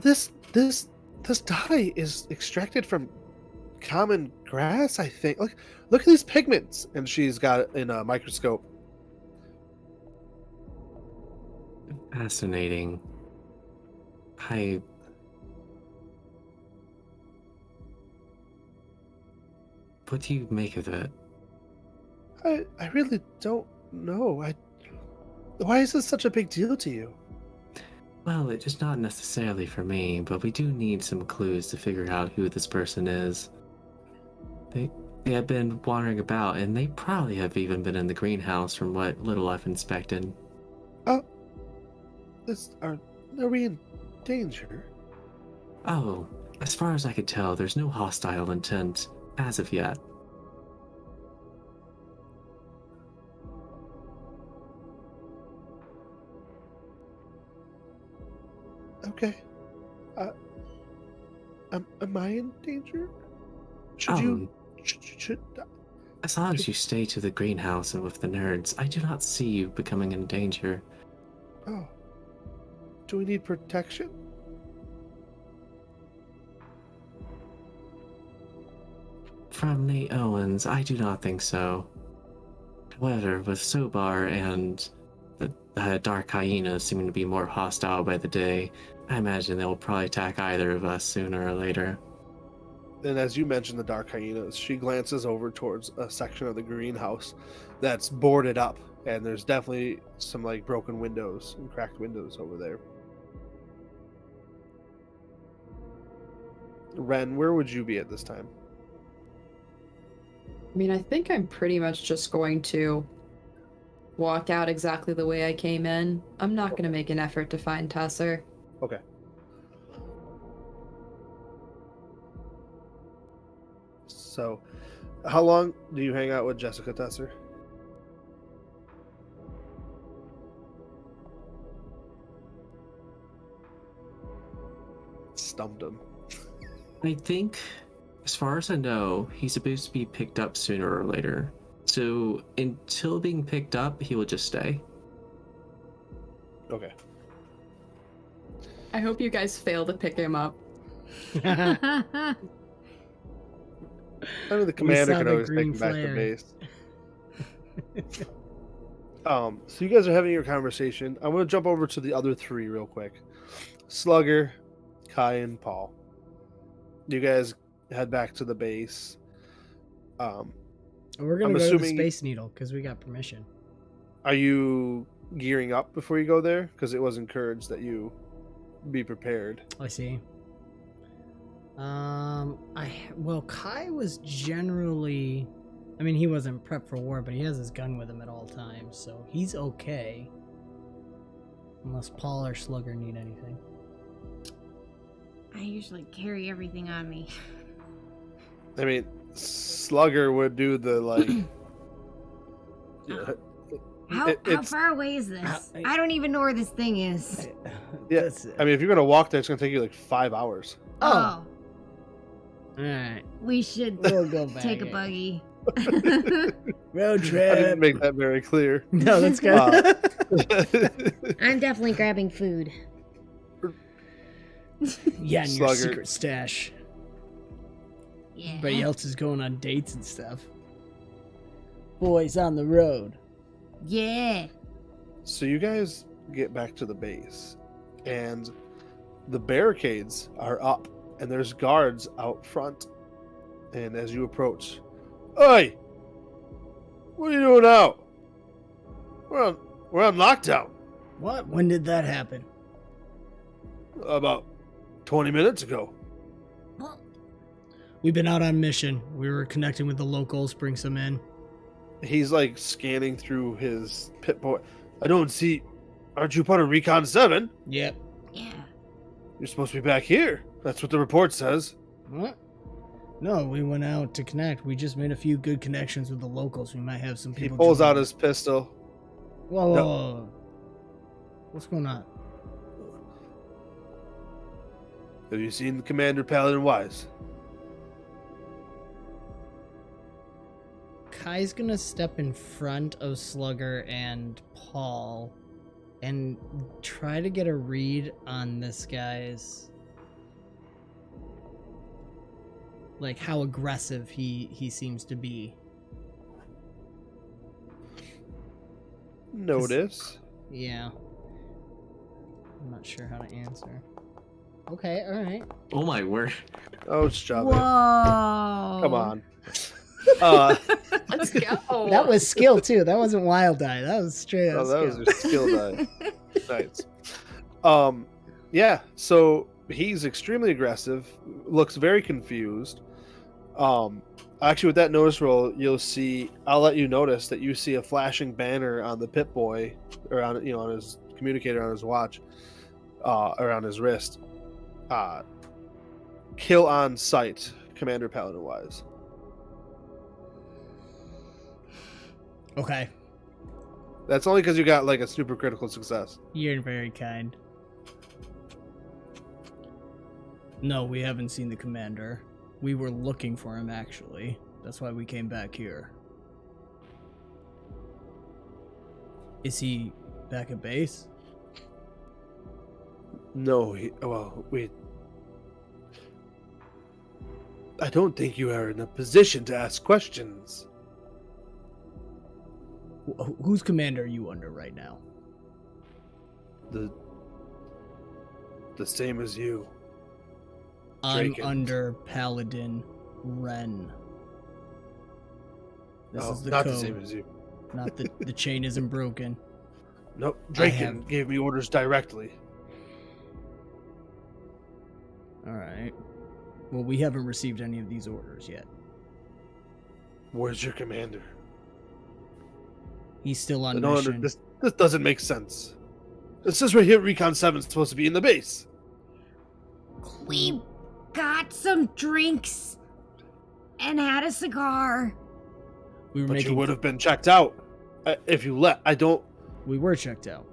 This dye is extracted from common grass, I think. Look at these pigments, and she's got it in a microscope. Fascinating. What do you make of it? I really don't know. Why is this such a big deal to you? Well, it is not necessarily for me, but we do need some clues to figure out who this person is. They have been wandering about, and they probably have even been in the greenhouse from what little I've inspected. Are we in danger? Oh, as far as I could tell, there's no hostile intent as of yet. Okay. Am I in danger? Should As long as you stay to the greenhouse and with the nerds, I do not see you becoming in danger. Oh. Do we need protection? From Nate Owens, I do not think so. However, with 𝒂𝒏𝒂𝒔𝒕𝒆𝒓 and the dark hyenas seeming to be more hostile by the day, I imagine they will probably attack either of us sooner or later. And as you mentioned the dark hyenas, she glances over towards a section of the greenhouse that's boarded up, and there's definitely some like broken windows and cracked windows over there. Ren, where would you be at this time? I mean, I think I'm pretty much just going to walk out exactly the way I came in. I'm not going to make an effort to find Tesser. Okay. So, how long do you hang out with Jessica Tesser? Stumped him. I think, as far as I know, he's supposed to be picked up sooner or later. So until being picked up, he will just stay. Okay. I hope you guys fail to pick him up. I mean, the commander saw can the always take green him back to flare. base. So you guys are having your conversation. I'm going to jump over to the other three real quick. Slugger, Kai, and Paul. You guys head back to the base. We're gonna I'm go to the assuming- Space Needle because we got permission. Are you gearing up before you go there? Because it was encouraged that you be prepared. I see. Well, Kai was generally, I mean, he wasn't prepped for war, but he has his gun with him at all times, so he's okay. Unless Paul or Slugger need anything. I usually carry everything on me. I mean, Slugger would do the like. Yeah, How it's- far away is this? I don't even know where this thing is. Yeah, That's- I mean, if you're gonna walk there, it's gonna take you like 5 hours. Oh. Alright. We should We'll go back. take a buggy. Road I trip. didn't make that very clear. No, that's good. I'm definitely grabbing food. Yeah, and your Slugger. secret stash. Yeah. Everybody else is going on dates and stuff. Boys on the road. Yeah. So you guys get back to the base, and the barricades are up, and there's guards out front. And as you approach, "Oi! What are you doing now? We're on lockdown." What? When did that happen? About 20 minutes ago. Well, We've been out on mission. We were connecting with the locals, bring some in. He's like scanning through his pit boy. I don't see. Aren't you part of Recon 7? Yep. yeah. You're supposed to be back here. That's what the report says. What? No, we went out to connect. We just made a few good connections with the locals. We might have some He people. pulls join out us. his pistol. Whoa, whoa, No. whoa. What's going on? Have you seen Commander Paladin Wise? Kai's gonna step in front of Slugger and Paul and try to get a read on this guy's, like, how aggressive he seems to be. Notice. Yeah. I'm not sure how to answer. Okay, alright. Oh my word. Oh, stop it. Whoa. Come on. Let's go. That was skill too. That wasn't wild die. That was straight Oh, up that skill. was your skill die. Nice. Yeah, so he's extremely aggressive, looks very confused. Actually, with that notice roll, you'll see, I'll let you notice that you see a flashing banner on the pit boy, or on, on his communicator on his watch, around his wrist. Kill on sight, Commander Paladin Wise. Okay. That's only because you got like a super critical success. You're very kind. No, we haven't seen the commander. We were looking for him, actually. That's why we came back here. Is he back at base? No, I don't think you are in a position to ask questions. Whose commander are you under right now? The same as you. I'm Draken. under Paladin Ren. This is the not code. the same as you. Not the chain isn't broken. Nope, I Draken have- gave me orders directly. Alright. Well, we haven't received any of these orders yet. Where's your commander? He's still I on don't mission. this doesn't make sense. It says right here Recon 7 is supposed to be in the base. We got some drinks and had a cigar. We were But making. you would have been checked out if you let. I don't. We were checked out.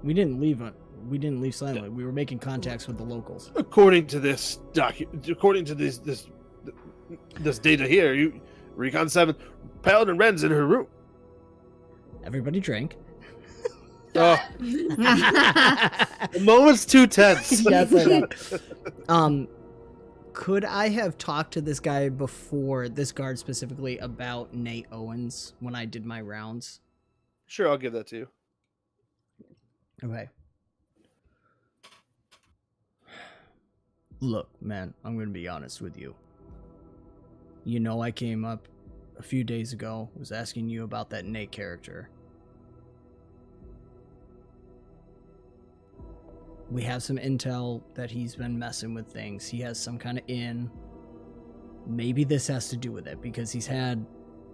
We didn't leave. We didn't leave silently. We were making contacts with the locals. According to this according to this data here, Recon 7, Paladin Ren's in her room. Everybody drank. Oh, the moment's too tense. Yes, I know. Could I have talked to this guy before, this guard specifically, about Nate Owens when I did my rounds? Sure, I'll give that to you. Okay. Look, man, I'm going to be honest with you. You know, I came up a few days ago, was asking you about that Nate character. We have some intel that he's been messing with things. He has some kind of in. Maybe this has to do with it because he's had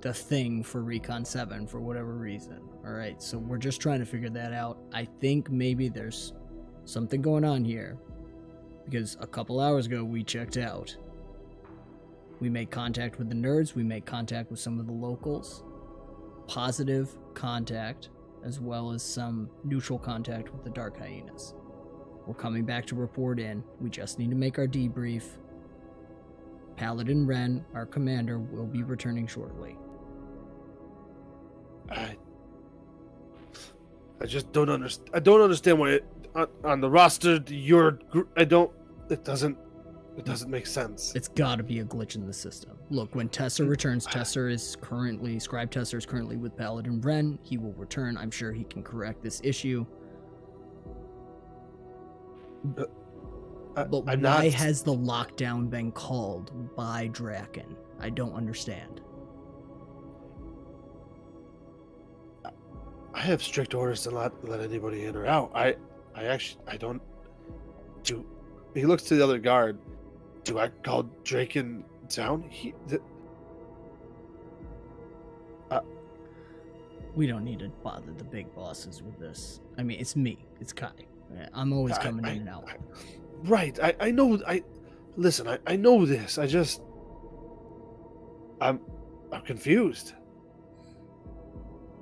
the thing for Recon 7 for whatever reason. Alright, so we're just trying to figure that out. I think maybe there's something going on here. Because a couple hours ago we checked out. We made contact with the nerds, we made contact with some of the locals. Positive contact, as well as some neutral contact with the Dark Hyenas. We're coming back to report in. We just need to make our debrief. Paladin Ren, our commander, will be returning shortly. I just don't understand. I don't understand why on the roster it doesn't make sense. It's gotta be a glitch in the system. Look, when Tesser returns, Scribe Tesser is currently with Paladin Ren. He will return. I'm sure he can correct this issue. But why has the lockdown been called by Draken? I don't understand. I have strict orders to not let anybody in or out. I don't. He looks to the other guard. Do I call Draken down? We don't need to bother the big bosses with this. I mean, it's me. It's Kai. I'm always coming in and out. Right. I know. Listen. I know this. I'm confused.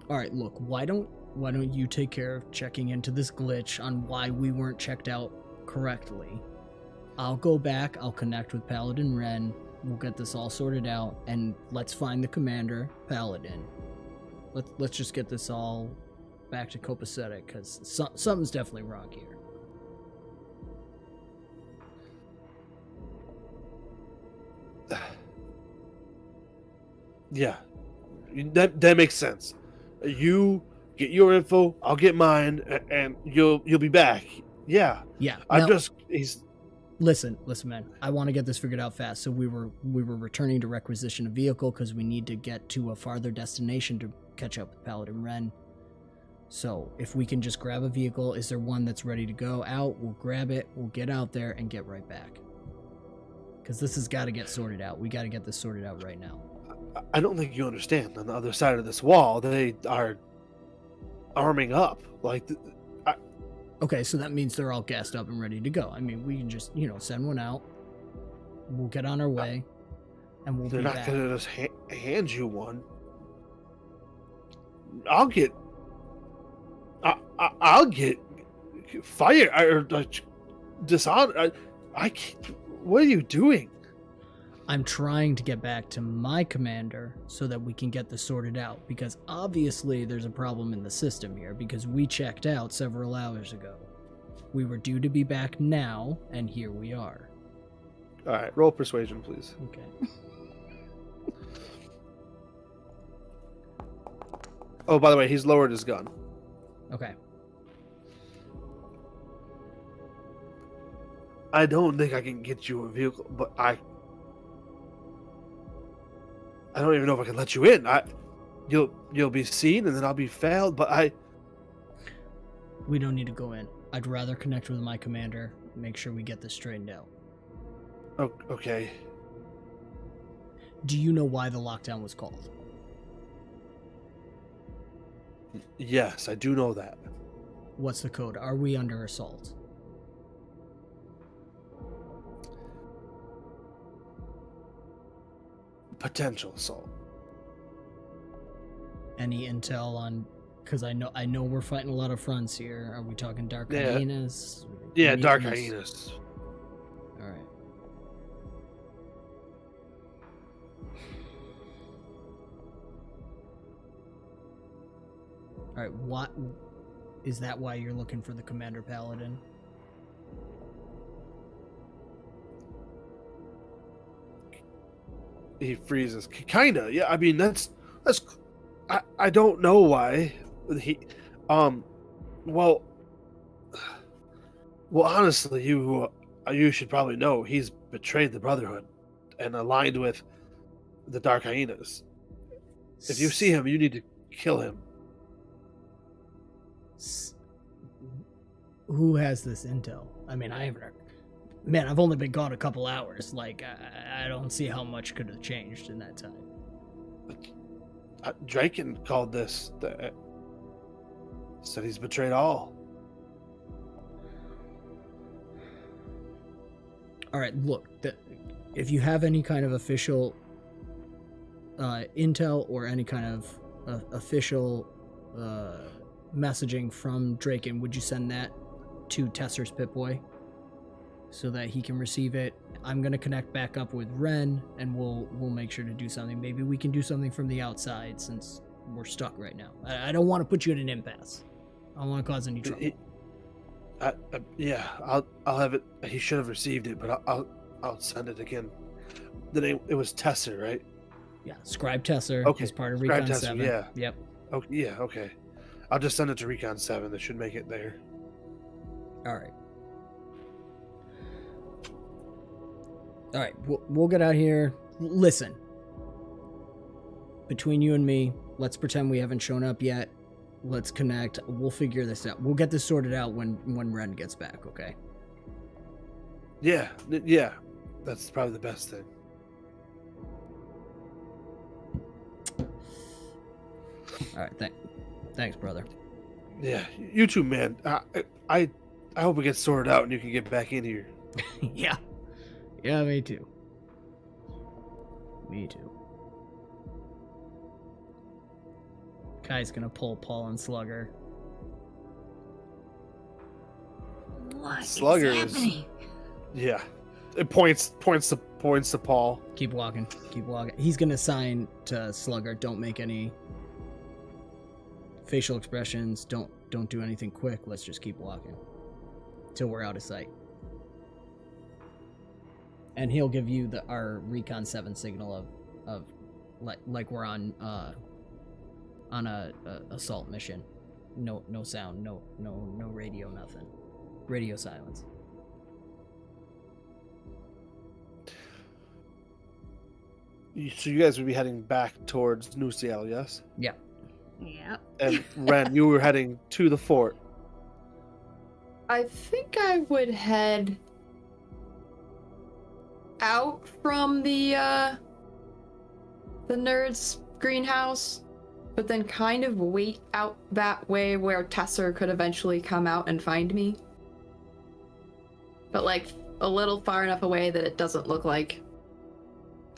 All right. Look. Why don't you take care of checking into this glitch on why we weren't checked out correctly? I'll go back. I'll connect with Paladin Ren. We'll get this all sorted out, and let's find the commander, Paladin. Let's just get this all back to 𝒂𝒏𝒄𝒂 because something's definitely wrong here. Yeah, that makes sense. You get your info, I'll get mine, and you'll be back. Yeah. Yeah. Listen, man. I want to get this figured out fast. So we were returning to requisition a vehicle because we need to get to a farther destination to catch up with Paladin Ren. So if we can just grab a vehicle, is there one that's ready to go out? We'll grab it. We'll get out there and get right back. Because this has got to get sorted out. We got to get this sorted out right now. I don't think you understand. On the other side of this wall, they are arming up. Okay, so that means they're all gassed up and ready to go. I mean, we can just, send one out. We'll get on our way, and we'll be back. They're not going to just hand you one. I'll get fired or dishonored. I can't. What are you doing? I'm trying to get back to my commander so that we can get this sorted out, because obviously there's a problem in the system here because we checked out several hours ago. We were due to be back now, and here we are. All right, roll persuasion, please. Okay. Oh, by the way, he's lowered his gun. Okay. I don't think I can get you a vehicle, but I don't even know if I can let you in. You'll be seen, and then I'll be failed. But we don't need to go in. I'd rather connect with my commander. Make sure we get this straightened out. Okay. Do you know why the lockdown was called? Yes, I do know that. What's the code? Are we under assault? Potential assault. Any intel on? Because I know we're fighting a lot of fronts here. Are we talking dark Yeah. hyenas? Yeah, dark hyenas. All right. All right. What is that? Why you're looking for the commander paladin? He freezes. Kinda. Yeah. I mean, that's. I don't know why. Well, honestly, you should probably know he's betrayed the Brotherhood and aligned with the Dark Hyenas. If you see him, you need to kill him. Who has this intel? I mean, I haven't heard. Man, I've only been gone a couple hours. Like, I don't see how much could have changed in that time. Draken called this. Said he's betrayed all. All right, look. If you have any kind of official intel or any kind of official messaging from Draken, would you send that to Tesser's Pip-Boy so that he can receive it? I'm gonna connect back up with Ren, and we'll make sure to do something. Maybe we can do something from the outside since we're stuck right now. I don't want to put you in an impasse. I don't want to cause any trouble. Yeah, I'll have it. He should have received it, but I'll send it again. The name, it was Tesser, right? Yeah, Scribe Tesser. Okay, is part of Scribe Recon Tesser, 7. yeah. Yep. Oh yeah, okay. I'll just send it to Recon 7. They should make it there. All right, we'll get out here. Listen, between you and me, let's pretend we haven't shown up yet. Let's connect. We'll figure this out. We'll get this sorted out when Ren gets back, okay? Yeah, yeah. That's probably the best thing. All right, thanks, brother. Yeah, you too, man. I hope it gets sorted out and you can get back in here. Yeah, me too. Me too. Kai's gonna pull Paul and Slugger. What is Slugger is- happening? Yeah, it points to Paul. Keep walking. He's gonna sign to Slugger. Don't make any facial expressions. Don't do anything quick. Let's just keep walking till we're out of sight. And he'll give you our Recon 7 signal of like we're on a assault mission. No sound, no radio, nothing. Radio silence. So you guys would be heading back towards New Seattle, yes? Yeah. Yep. And Ren, you were heading to the fort. I think I would head out from the nerd's greenhouse, but then kind of wait out that way where Tesser could eventually come out and find me. But like a little far enough away that it doesn't look like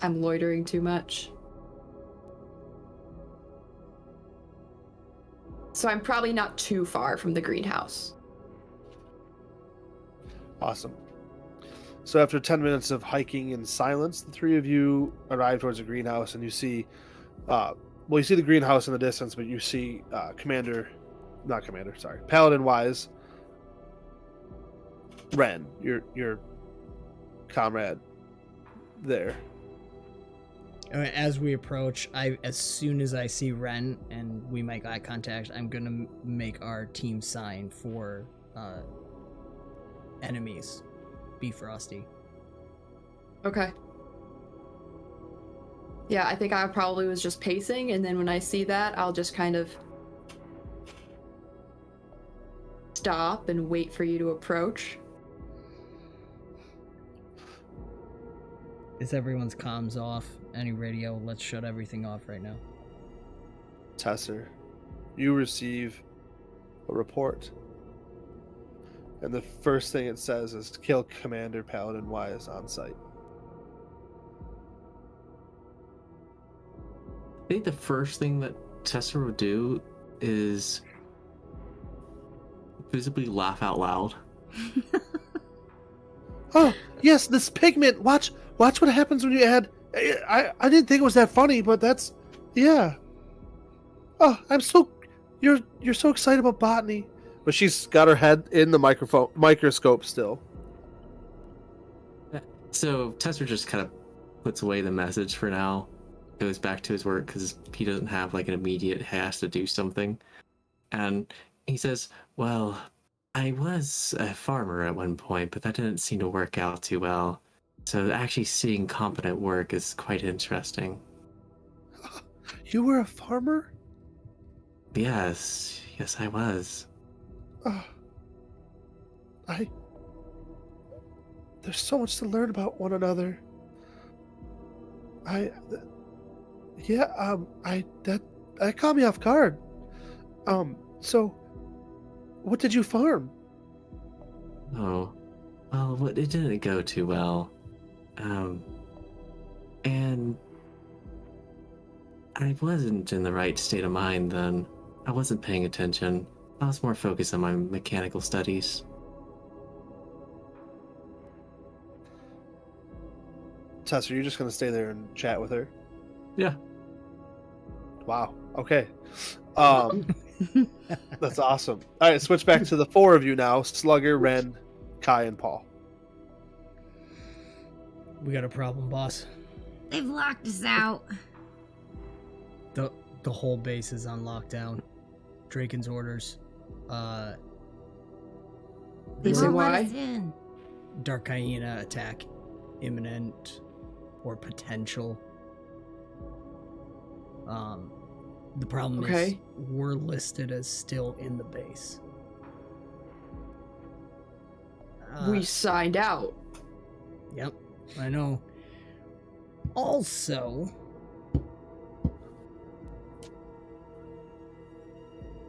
I'm loitering too much. So I'm probably not too far from the greenhouse. Awesome. So after 10 minutes of hiking in silence, the three of you arrive towards the greenhouse, and you see, you see the greenhouse in the distance, but you see Paladin Wise, Ren, your comrade, there. As we approach, as soon as I see Ren and we make eye contact, I'm gonna make our team sign for enemies. Be frosty. Okay. Yeah, I think I probably was just pacing, and then when I see that, I'll just kind of stop and wait for you to approach. Is everyone's comms off? Any radio? Let's shut everything off right now. Tesser, you receive a report. And the first thing it says is kill Commander Paladin Wise on site. I think the first thing that Tesser would do is visibly laugh out loud. Oh, yes, this pigment. Watch what happens when you add. I didn't think it was that funny, but that's, yeah. Oh, you're so excited about botany. But she's got her head in the microscope still. So Tesser just kind of puts away the message for now, goes back to his work because he doesn't have like an immediate has to do something. And he says, well, I was a farmer at one point, but that didn't seem to work out too well. So actually seeing competent work is quite interesting. You were a farmer? Yes, I was. There's so much to learn about one another. That caught me off guard. So what did you farm? Oh, well, it didn't go too well. And I wasn't in the right state of mind then. I wasn't paying attention. I was more focused on my mechanical studies. Tesser, you're just going to stay there and chat with her? Yeah. Wow. Okay. That's awesome. All right, switch back to the four of you now. Slugger, Ren, Kai, and Paul. We got a problem, boss. They've locked us out. The whole base is on lockdown. Draken's orders. They Is it won't let why? us in. Dark Hyena attack imminent or potential. The problem is Okay. we're listed as still in the base. We signed out. Yep, I know. Also,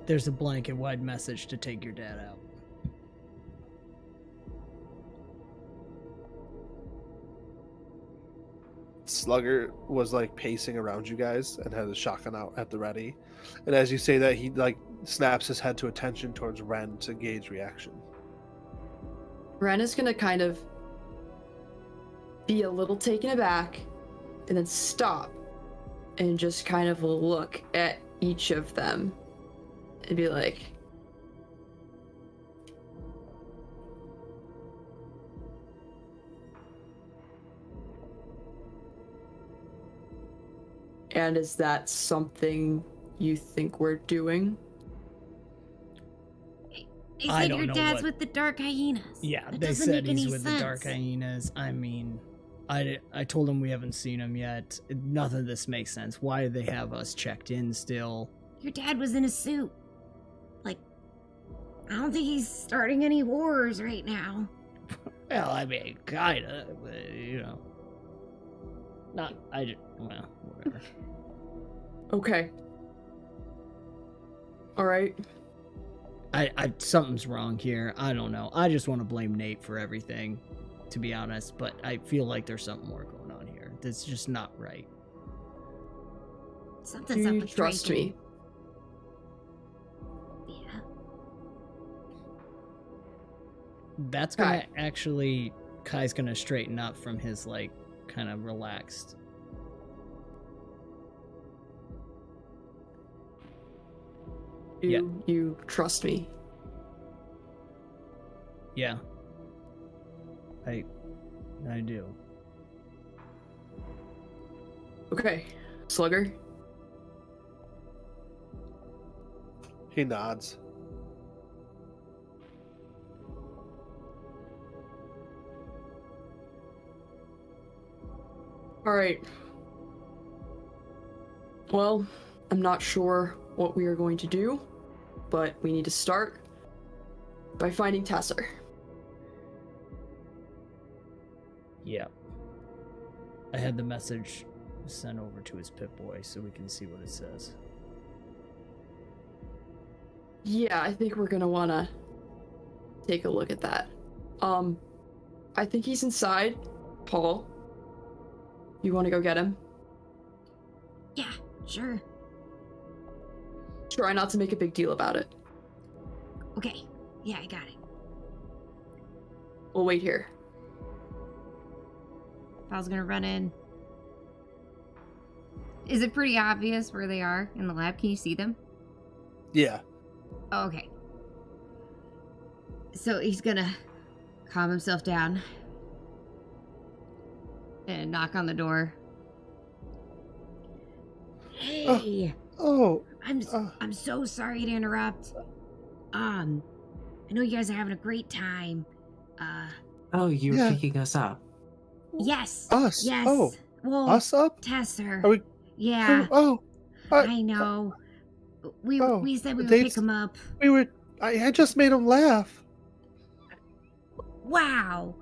there's a blanket-wide message to take your dad out. Slugger was like pacing around you guys and had a shotgun out at the ready. And as you say that, he like snaps his head to attention towards Ren to gauge reaction. Ren is gonna kind of be a little taken aback and then stop and just kind of look at each of them and be like, and is that something you think we're doing? They I said don't your know dad's what- with the dark hyenas. Yeah, That they doesn't said make he's any with the Dark sense. Hyenas. I mean, I told him we haven't seen him yet. None of this makes sense. Why do they have us checked in still? Your dad was in a suit. Like, I don't think he's starting any wars right now. Well, I mean, kinda, but, you know. Not, well, whatever. Okay. Alright. Something's wrong here. I don't know. I just want to blame Nate for everything, to be honest, but I feel like there's something more going on here. That's just not right. Something's up You with trust Draken. me. Yeah. That's gonna actually, Kai's gonna straighten up from his, like, kind of relaxed. You trust me. Yeah. I do. Okay. Slugger? He nods. Alright. Well, I'm not sure what we are going to do, but we need to start by finding Tesser. Yeah. I had the message sent over to his Pip-Boy so we can see what it says. Yeah, I think we're gonna wanna take a look at that. I think he's inside. Paul, you wanna go get him? Yeah, sure. Try not to make a big deal about it. Okay. Yeah, I got it. We'll wait here. I was gonna run in. Is it pretty obvious where they are in the lab? Can you see them? Yeah. Oh, okay. So he's gonna calm himself down and knock on the door. Hey, Oh. I'm so sorry to interrupt. I know you guys are having a great time. Oh, you're Yeah. picking us up. Yes. Us? Yes. Oh. Well, Us up? Tesser. Are we? Yeah. Oh. I know. We said we would Dave's- pick him up. I had just made him laugh. Wow.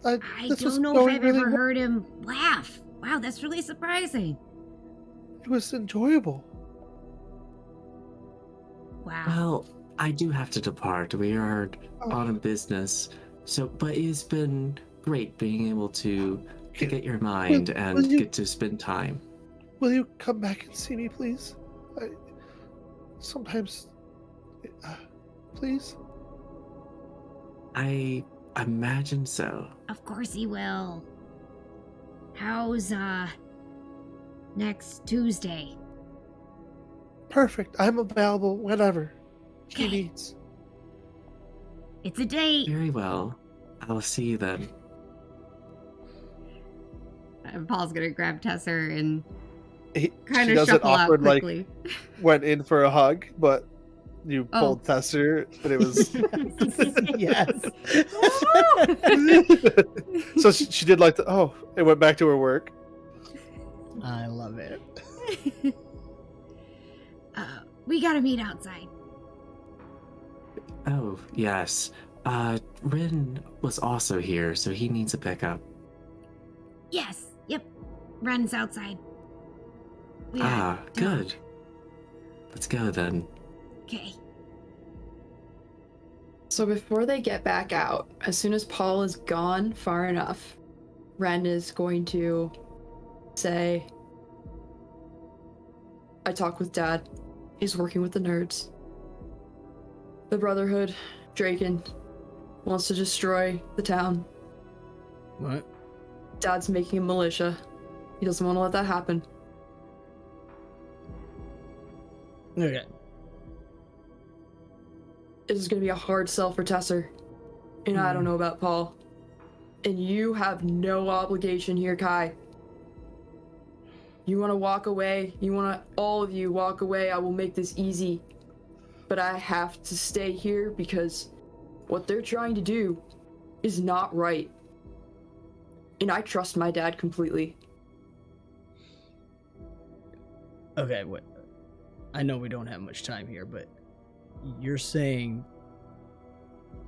I This was don't know if going I've really ever well. heard him laugh. Wow, that's really surprising. It was enjoyable. Wow. Well, I do have to depart. We are on a business. So, but it's been great being able to get your mind will and you- get to spend time. Will you come back and see me, please? Sometimes, please. I imagine so. Of course he will. How's next Tuesday? Perfect. I'm available whenever he Okay. needs. It's a date. Very well. I will see you then. Paul's gonna grab Tesser and She kind of does it shuffle out awkward, like quickly. went in for a hug, but you Oh. pulled Tesser, and it was. Yes. So she did like the. Oh, it went back to her work. I love it. We gotta meet outside. Oh, yes. Rin was also here, so he needs a backup. Yes, yep. Ren's outside. We gotta talk. Good. Let's go then. Okay. So before they get back out, as soon as Paul is gone far enough, Ren is going to say, I talked with Dad. He's working with the nerds. The Brotherhood, Draken, wants to destroy the town. What? Dad's making a militia. He doesn't want to let that happen. Okay. This is going to be a hard sell for Tesser. And I don't know about Paul. And you have no obligation here, Kai. You want to walk away? You want to, all of you, walk away? I will make this easy. But I have to stay here because what they're trying to do is not right. And I trust my dad completely. Okay, wait. I know we don't have much time here, but you're saying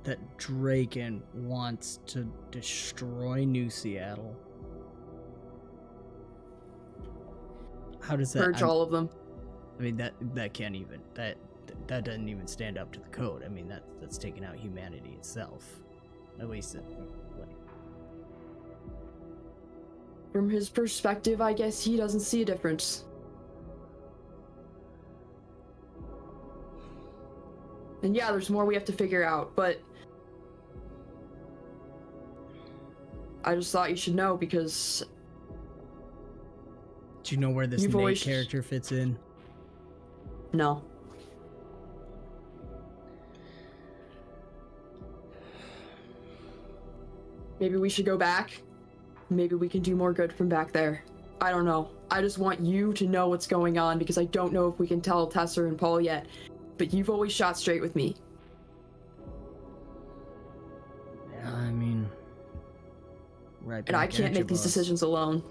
that Draken wants to destroy New Seattle? How does that... Purge all of them. I mean, that can't even... That doesn't even stand up to the code. I mean, that's taking out humanity itself. At least it... Like... From his perspective, I guess he doesn't see a difference. And yeah, there's more we have to figure out, but I just thought you should know because do you know where this You've Nate always- character fits in? no. Maybe we should go back. Maybe we can do more good from back there. I don't know. I just want you to know what's going on because I don't know if we can tell Tesser and Paul yet. But you've always shot straight with me. Yeah, I mean... Right And I back can't at you, make these boss. decisions alone.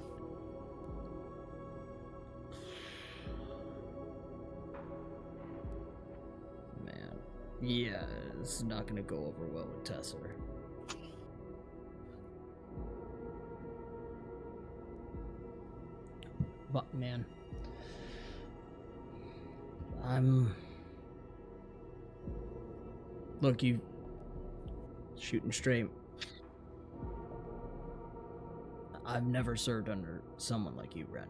Man. Yeah, it's not gonna go over well with Tesser. But, man... Look, you... Shooting straight. I've never served under someone like you, Ren.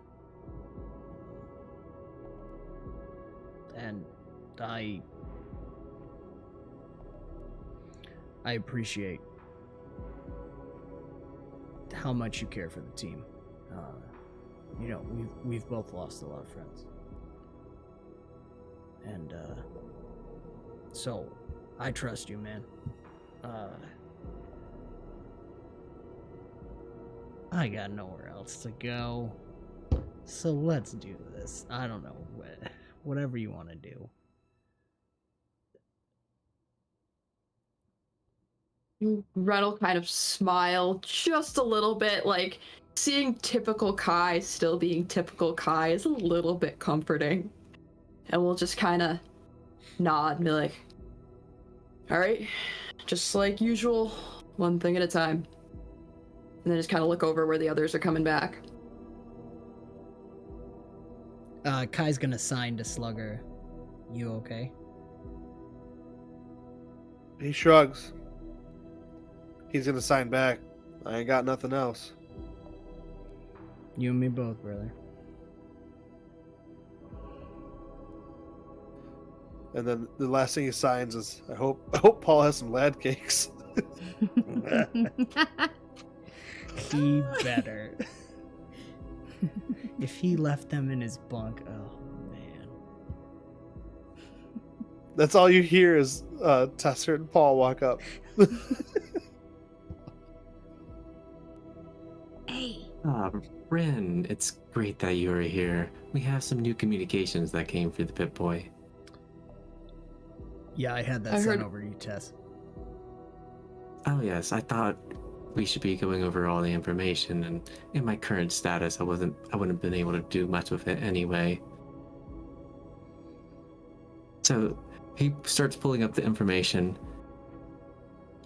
And I appreciate how much you care for the team. You know, we've both lost a lot of friends. And, so, I trust you, man. I got nowhere else to go. So let's do this. I don't know, whatever you want to do. Ren will kind of smile just a little bit, like seeing typical Kai still being typical Kai is a little bit comforting. And we'll just kind of nod and be like, all right, just like usual, one thing at a time. And then just kind of look over where the others are coming back. Kai's gonna sign to Slugger. You okay? He shrugs. He's gonna sign back. I ain't got nothing else. You and me both, brother. And then the last thing he signs is, I hope Paul has some lad cakes. He better. If he left them in his bunk, oh man. That's all you hear is Tesser and Paul walk up. Hey, Rin, it's great that you are here. We have some new communications that came through the Pip-Boy. Yeah, I had that I sent heard- over to you, Tess. Oh yes, I thought we should be going over all the information, and in my current status, I wouldn't have been able to do much with it anyway. So he starts pulling up the information,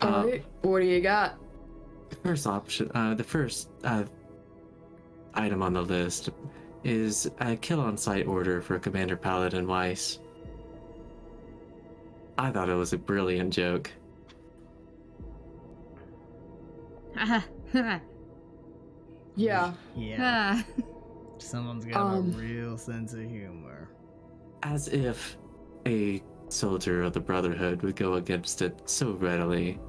All right, what do you got? The first option, the first item on the list is a kill on sight order for Commander Paladin Weiss. I thought it was a brilliant joke. Haha. Yeah, Yeah. Someone's got a real sense of humor. As if a soldier of the Brotherhood would go against it so readily.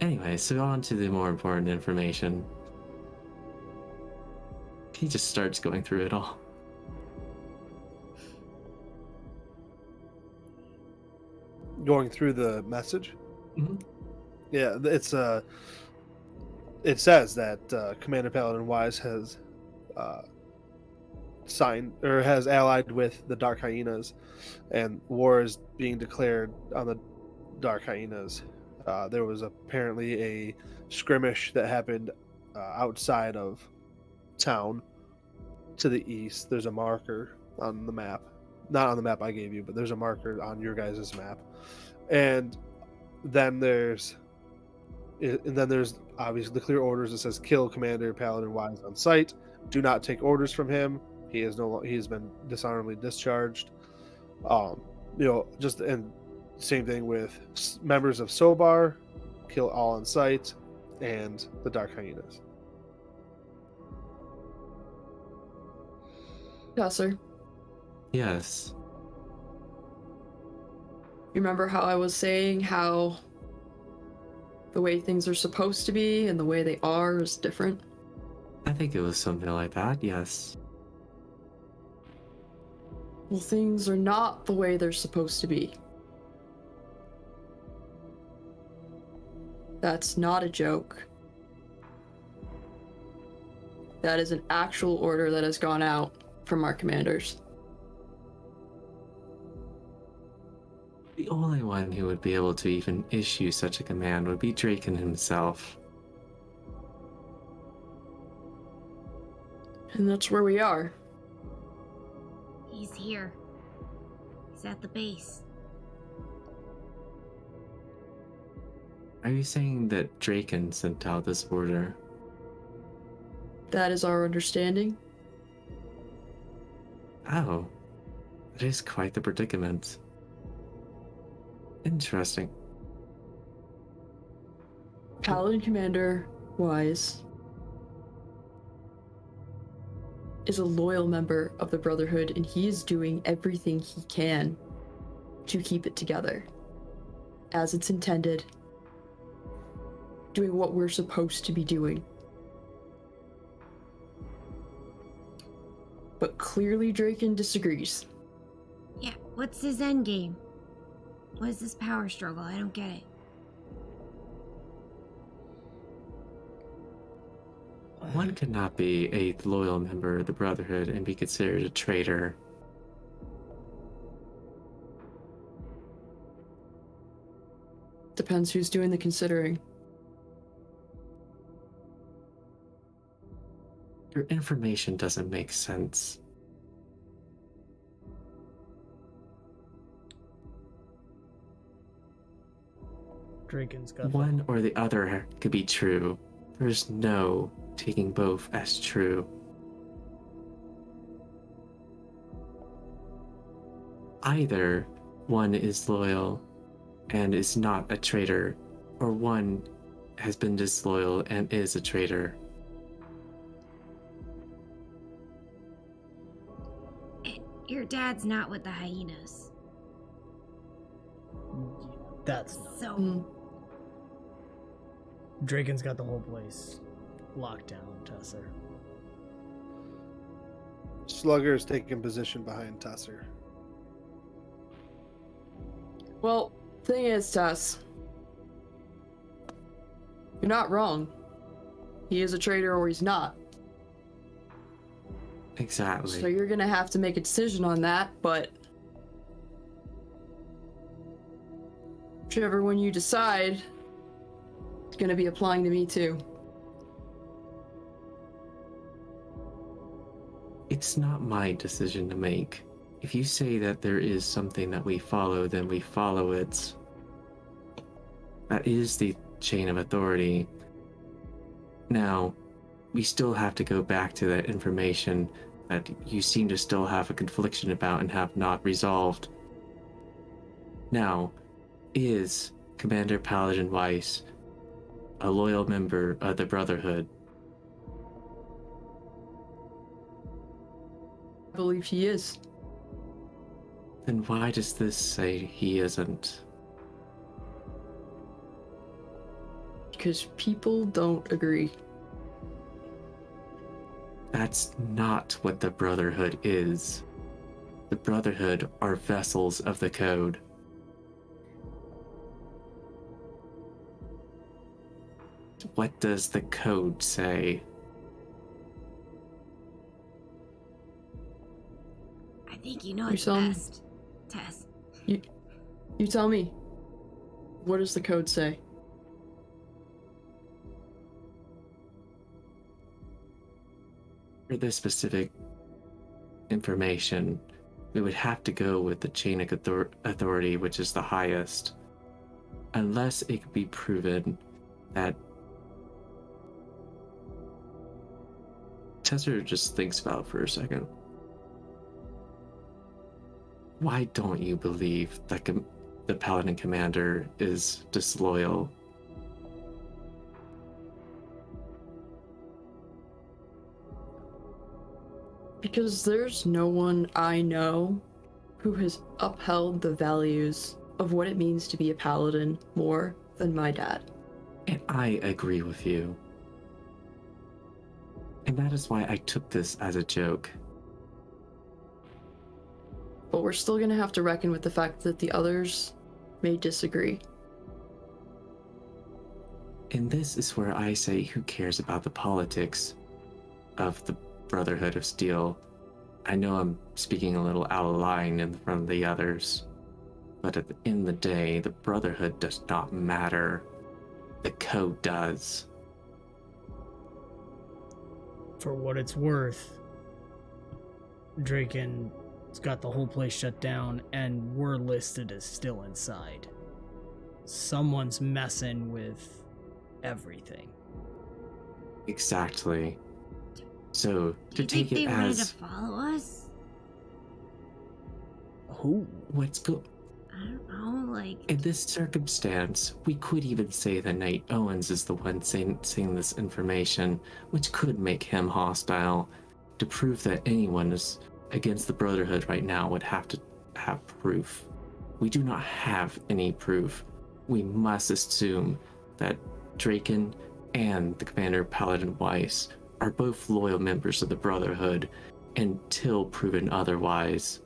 Anyway, so on to the more important information. He just starts going through it all. Going through the message. Mm-hmm. Yeah, it says that Commander Paladin Wise has signed or has allied with the Dark Hyenas, and war is being declared on the Dark Hyenas. There was apparently a skirmish that happened outside of town to the east. There's a marker on the map, not on the map I gave you, but there's a marker on your guys' map, and then there's obviously the clear orders that says kill Commander Paladin Wise on sight. Do not take orders from him. He has been dishonorably discharged. Just and same thing with members of Sobar, kill all on sight, and the Dark Hyenas. Tesser, Yes. you remember how I was saying how the way things are supposed to be and the way they are is different? I think it was something like that, yes. Well, things are not the way they're supposed to be. That's not a joke. That is an actual order that has gone out from our commanders. The only one who would be able to even issue such a command would be Draken himself. And that's where we are. He's here. He's at the base. Are you saying that Draken sent out this order? That is our understanding. Oh, it is quite the predicament. Interesting. Paladin Commander Wise is a loyal member of the Brotherhood, and he is doing everything he can to keep it together as it's intended, doing what we're supposed to be doing. But clearly Draken disagrees. Yeah, what's his end game? What is this power struggle? I don't get it. One could not be a loyal member of the Brotherhood and be considered a traitor. Depends who's doing the considering. Your information doesn't make sense. Draken's got One or the other could be true. There's no taking both as true. Either one is loyal and is not a traitor, or one has been disloyal and is a traitor. Your dad's not with the hyenas. That's not. So, Draken's got the whole place locked down, Tesser. Slugger is taking position behind Tesser. Well, thing is, Tess, you're not wrong. He is a traitor or he's not. Exactly. So you're gonna have to make a decision on that, but whichever one you decide, it's gonna be applying to me too. It's not my decision to make. If you say that there is something that we follow, then we follow it. That is the chain of authority. Now, we still have to go back to that information that you seem to still have a confliction about and have not resolved. Now, is Commander Paladin Weiss a loyal member of the Brotherhood? I believe he is. Then why does this say he isn't? Because people don't agree. That's not what the Brotherhood is. The Brotherhood are vessels of the Code. What does the Code say? I think you know You it's saw me? best, Tess. You tell me. What does the code say? For this specific information, we would have to go with the chain of authority, which is the highest, unless it could be proven that Tesser just thinks about it for a second. Why don't you believe that the Paladin Commander is disloyal? Because there's no one I know who has upheld the values of what it means to be a paladin more than my dad. And I agree with you. And that is why I took this as a joke. But we're still gonna have to reckon with the fact that the others may disagree. And this is where I say, who cares about the politics of the Brotherhood of Steel? I know I'm speaking a little out of line in front of the others, but at the end of the day, the Brotherhood does not matter. The Code does. For what it's worth, Draken's got the whole place shut down, and we're listed as still inside. Someone's messing with everything. Exactly. So, Do to you think take they it wanted to as follow us? Who? what's go I don't know, like... in this circumstance, we could even say that Nate Owens is the one saying this information, which could make him hostile. To prove that anyone is against the Brotherhood right now would have to have proof. We do not have any proof. We must assume that Draken and the Commander Paladin Weiss are both loyal members of the Brotherhood until proven otherwise.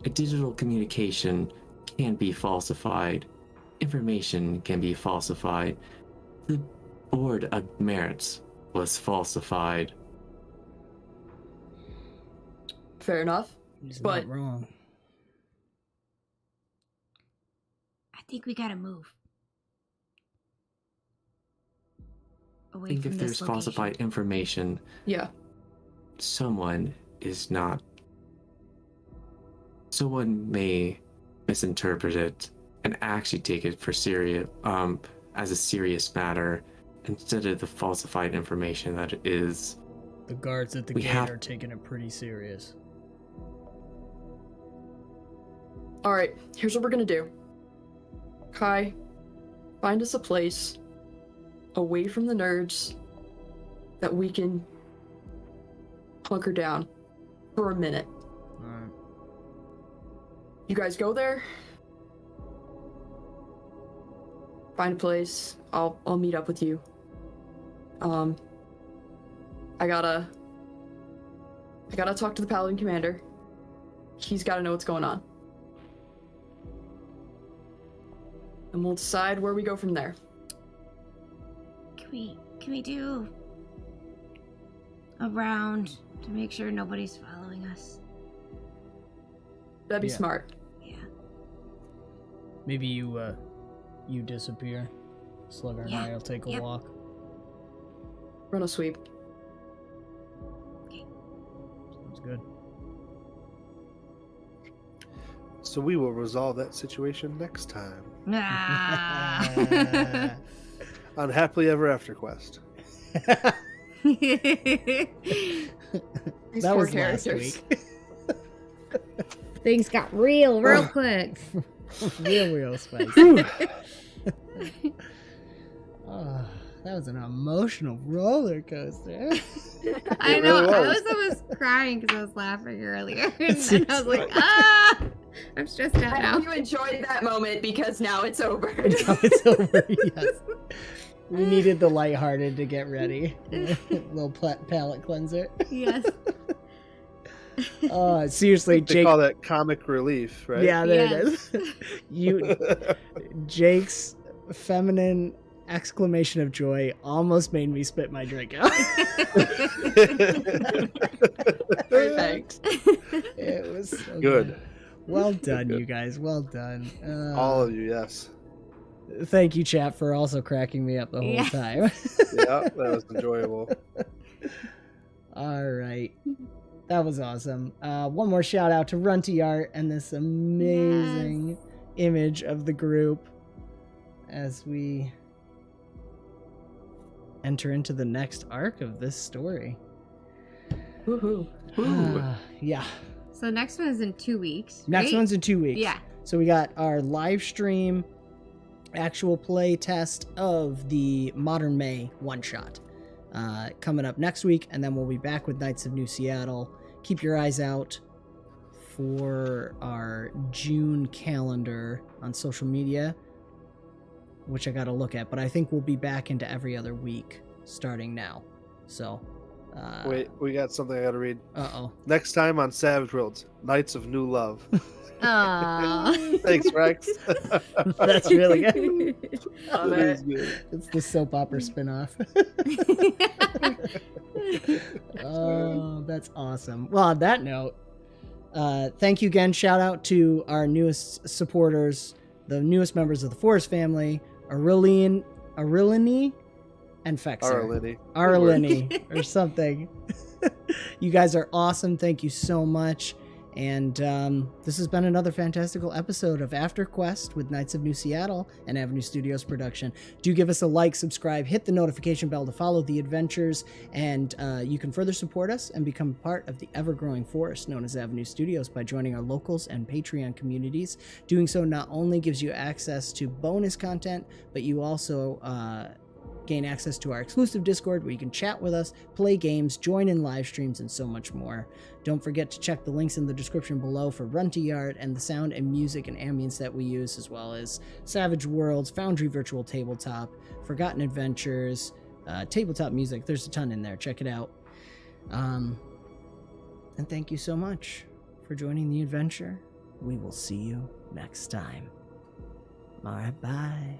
A digital communication can be falsified. Information can be falsified. The Board of Merits was falsified. Fair enough. He's But- not wrong. I think we gotta move. I Away think from if this there's location. falsified information, Yeah. someone may misinterpret it and actually take it for serious, as a serious matter, instead of the falsified information that it is. The guards at the We gate have- are taking it pretty serious. Alright, here's what we're gonna do. Kai, find us a place away from the nerds that we can hunker down for a minute. Alright. You guys go there. Find a place. I'll meet up with you. I gotta talk to the Paladin Commander. He's gotta know what's going on. And we'll decide where we go from there. Can we do a round to make sure nobody's following us? That'd be Yeah. smart. Yeah. Maybe you disappear. Slugger and Yeah, I will take a yep. walk. Run a sweep. Sounds good. So we will resolve that situation next time. Ah. Unhappily ever after quest. That These poor was last characters. week. Things got real quick. Real spicy. Oh, that was an emotional roller coaster. I It know. really I was. was almost crying because I was laughing earlier. And then I was like, ah! I'm stressed out I now. hope you enjoyed that moment because now it's over. Now it's over. Yes. We needed the lighthearted to get ready. Little palate cleanser. Yes. Seriously, They Jake. call that comic relief, right? Yeah, there Yes. it is. Jake's feminine exclamation of joy almost made me spit my drink out. Perfect. It was so Good. Well done, Good. you guys. Well done. All of you, yes. Thank you, chat, for also cracking me up the whole Yes. time. Yeah, that was enjoyable. All right. That was awesome. One more shout out to Runty Art and this amazing image of the group as we enter into the next arc of this story. Woohoo. Yeah. So next one is in 2 weeks. Next right? one's in 2 weeks. Yeah. So we got our live stream actual play test of the Modern May one shot coming up next week, and then we'll be back with Knights of New Seattle. Keep your eyes out for our June calendar on social media, which I got to look at, but I think we'll be back into every other week starting now. So Wait, we got something I gotta read. uh-oh. Next time on Savage Worlds, Knights of New Love. Aww. Thanks, Rex. That's really good. Love That is it. good. It's the soap opera spinoff. Oh, that's awesome. Well, on that note, thank you again. Shout out to our newest supporters, the newest members of the Forest family, Aurelian, and Fexer. Arlini or something. You guys are awesome. Thank you so much. And this has been another fantastical episode of AfterQuest with Knights of New Seattle and Avenue Studios production. Do give us a like, subscribe, hit the notification bell to follow the adventures, and you can further support us and become part of the ever-growing force known as Avenue Studios by joining our locals and Patreon communities. Doing so not only gives you access to bonus content, but you also gain access to our exclusive Discord where you can chat with us, play games, join in live streams, and so much more. Don't forget to check the links in the description below for Runty Art and the sound and music and ambience that we use, as well as Savage Worlds, Foundry Virtual Tabletop, Forgotten Adventures, tabletop music. There's a ton in there. Check it out. And thank you so much for joining the adventure. We will see you next time. All right, bye.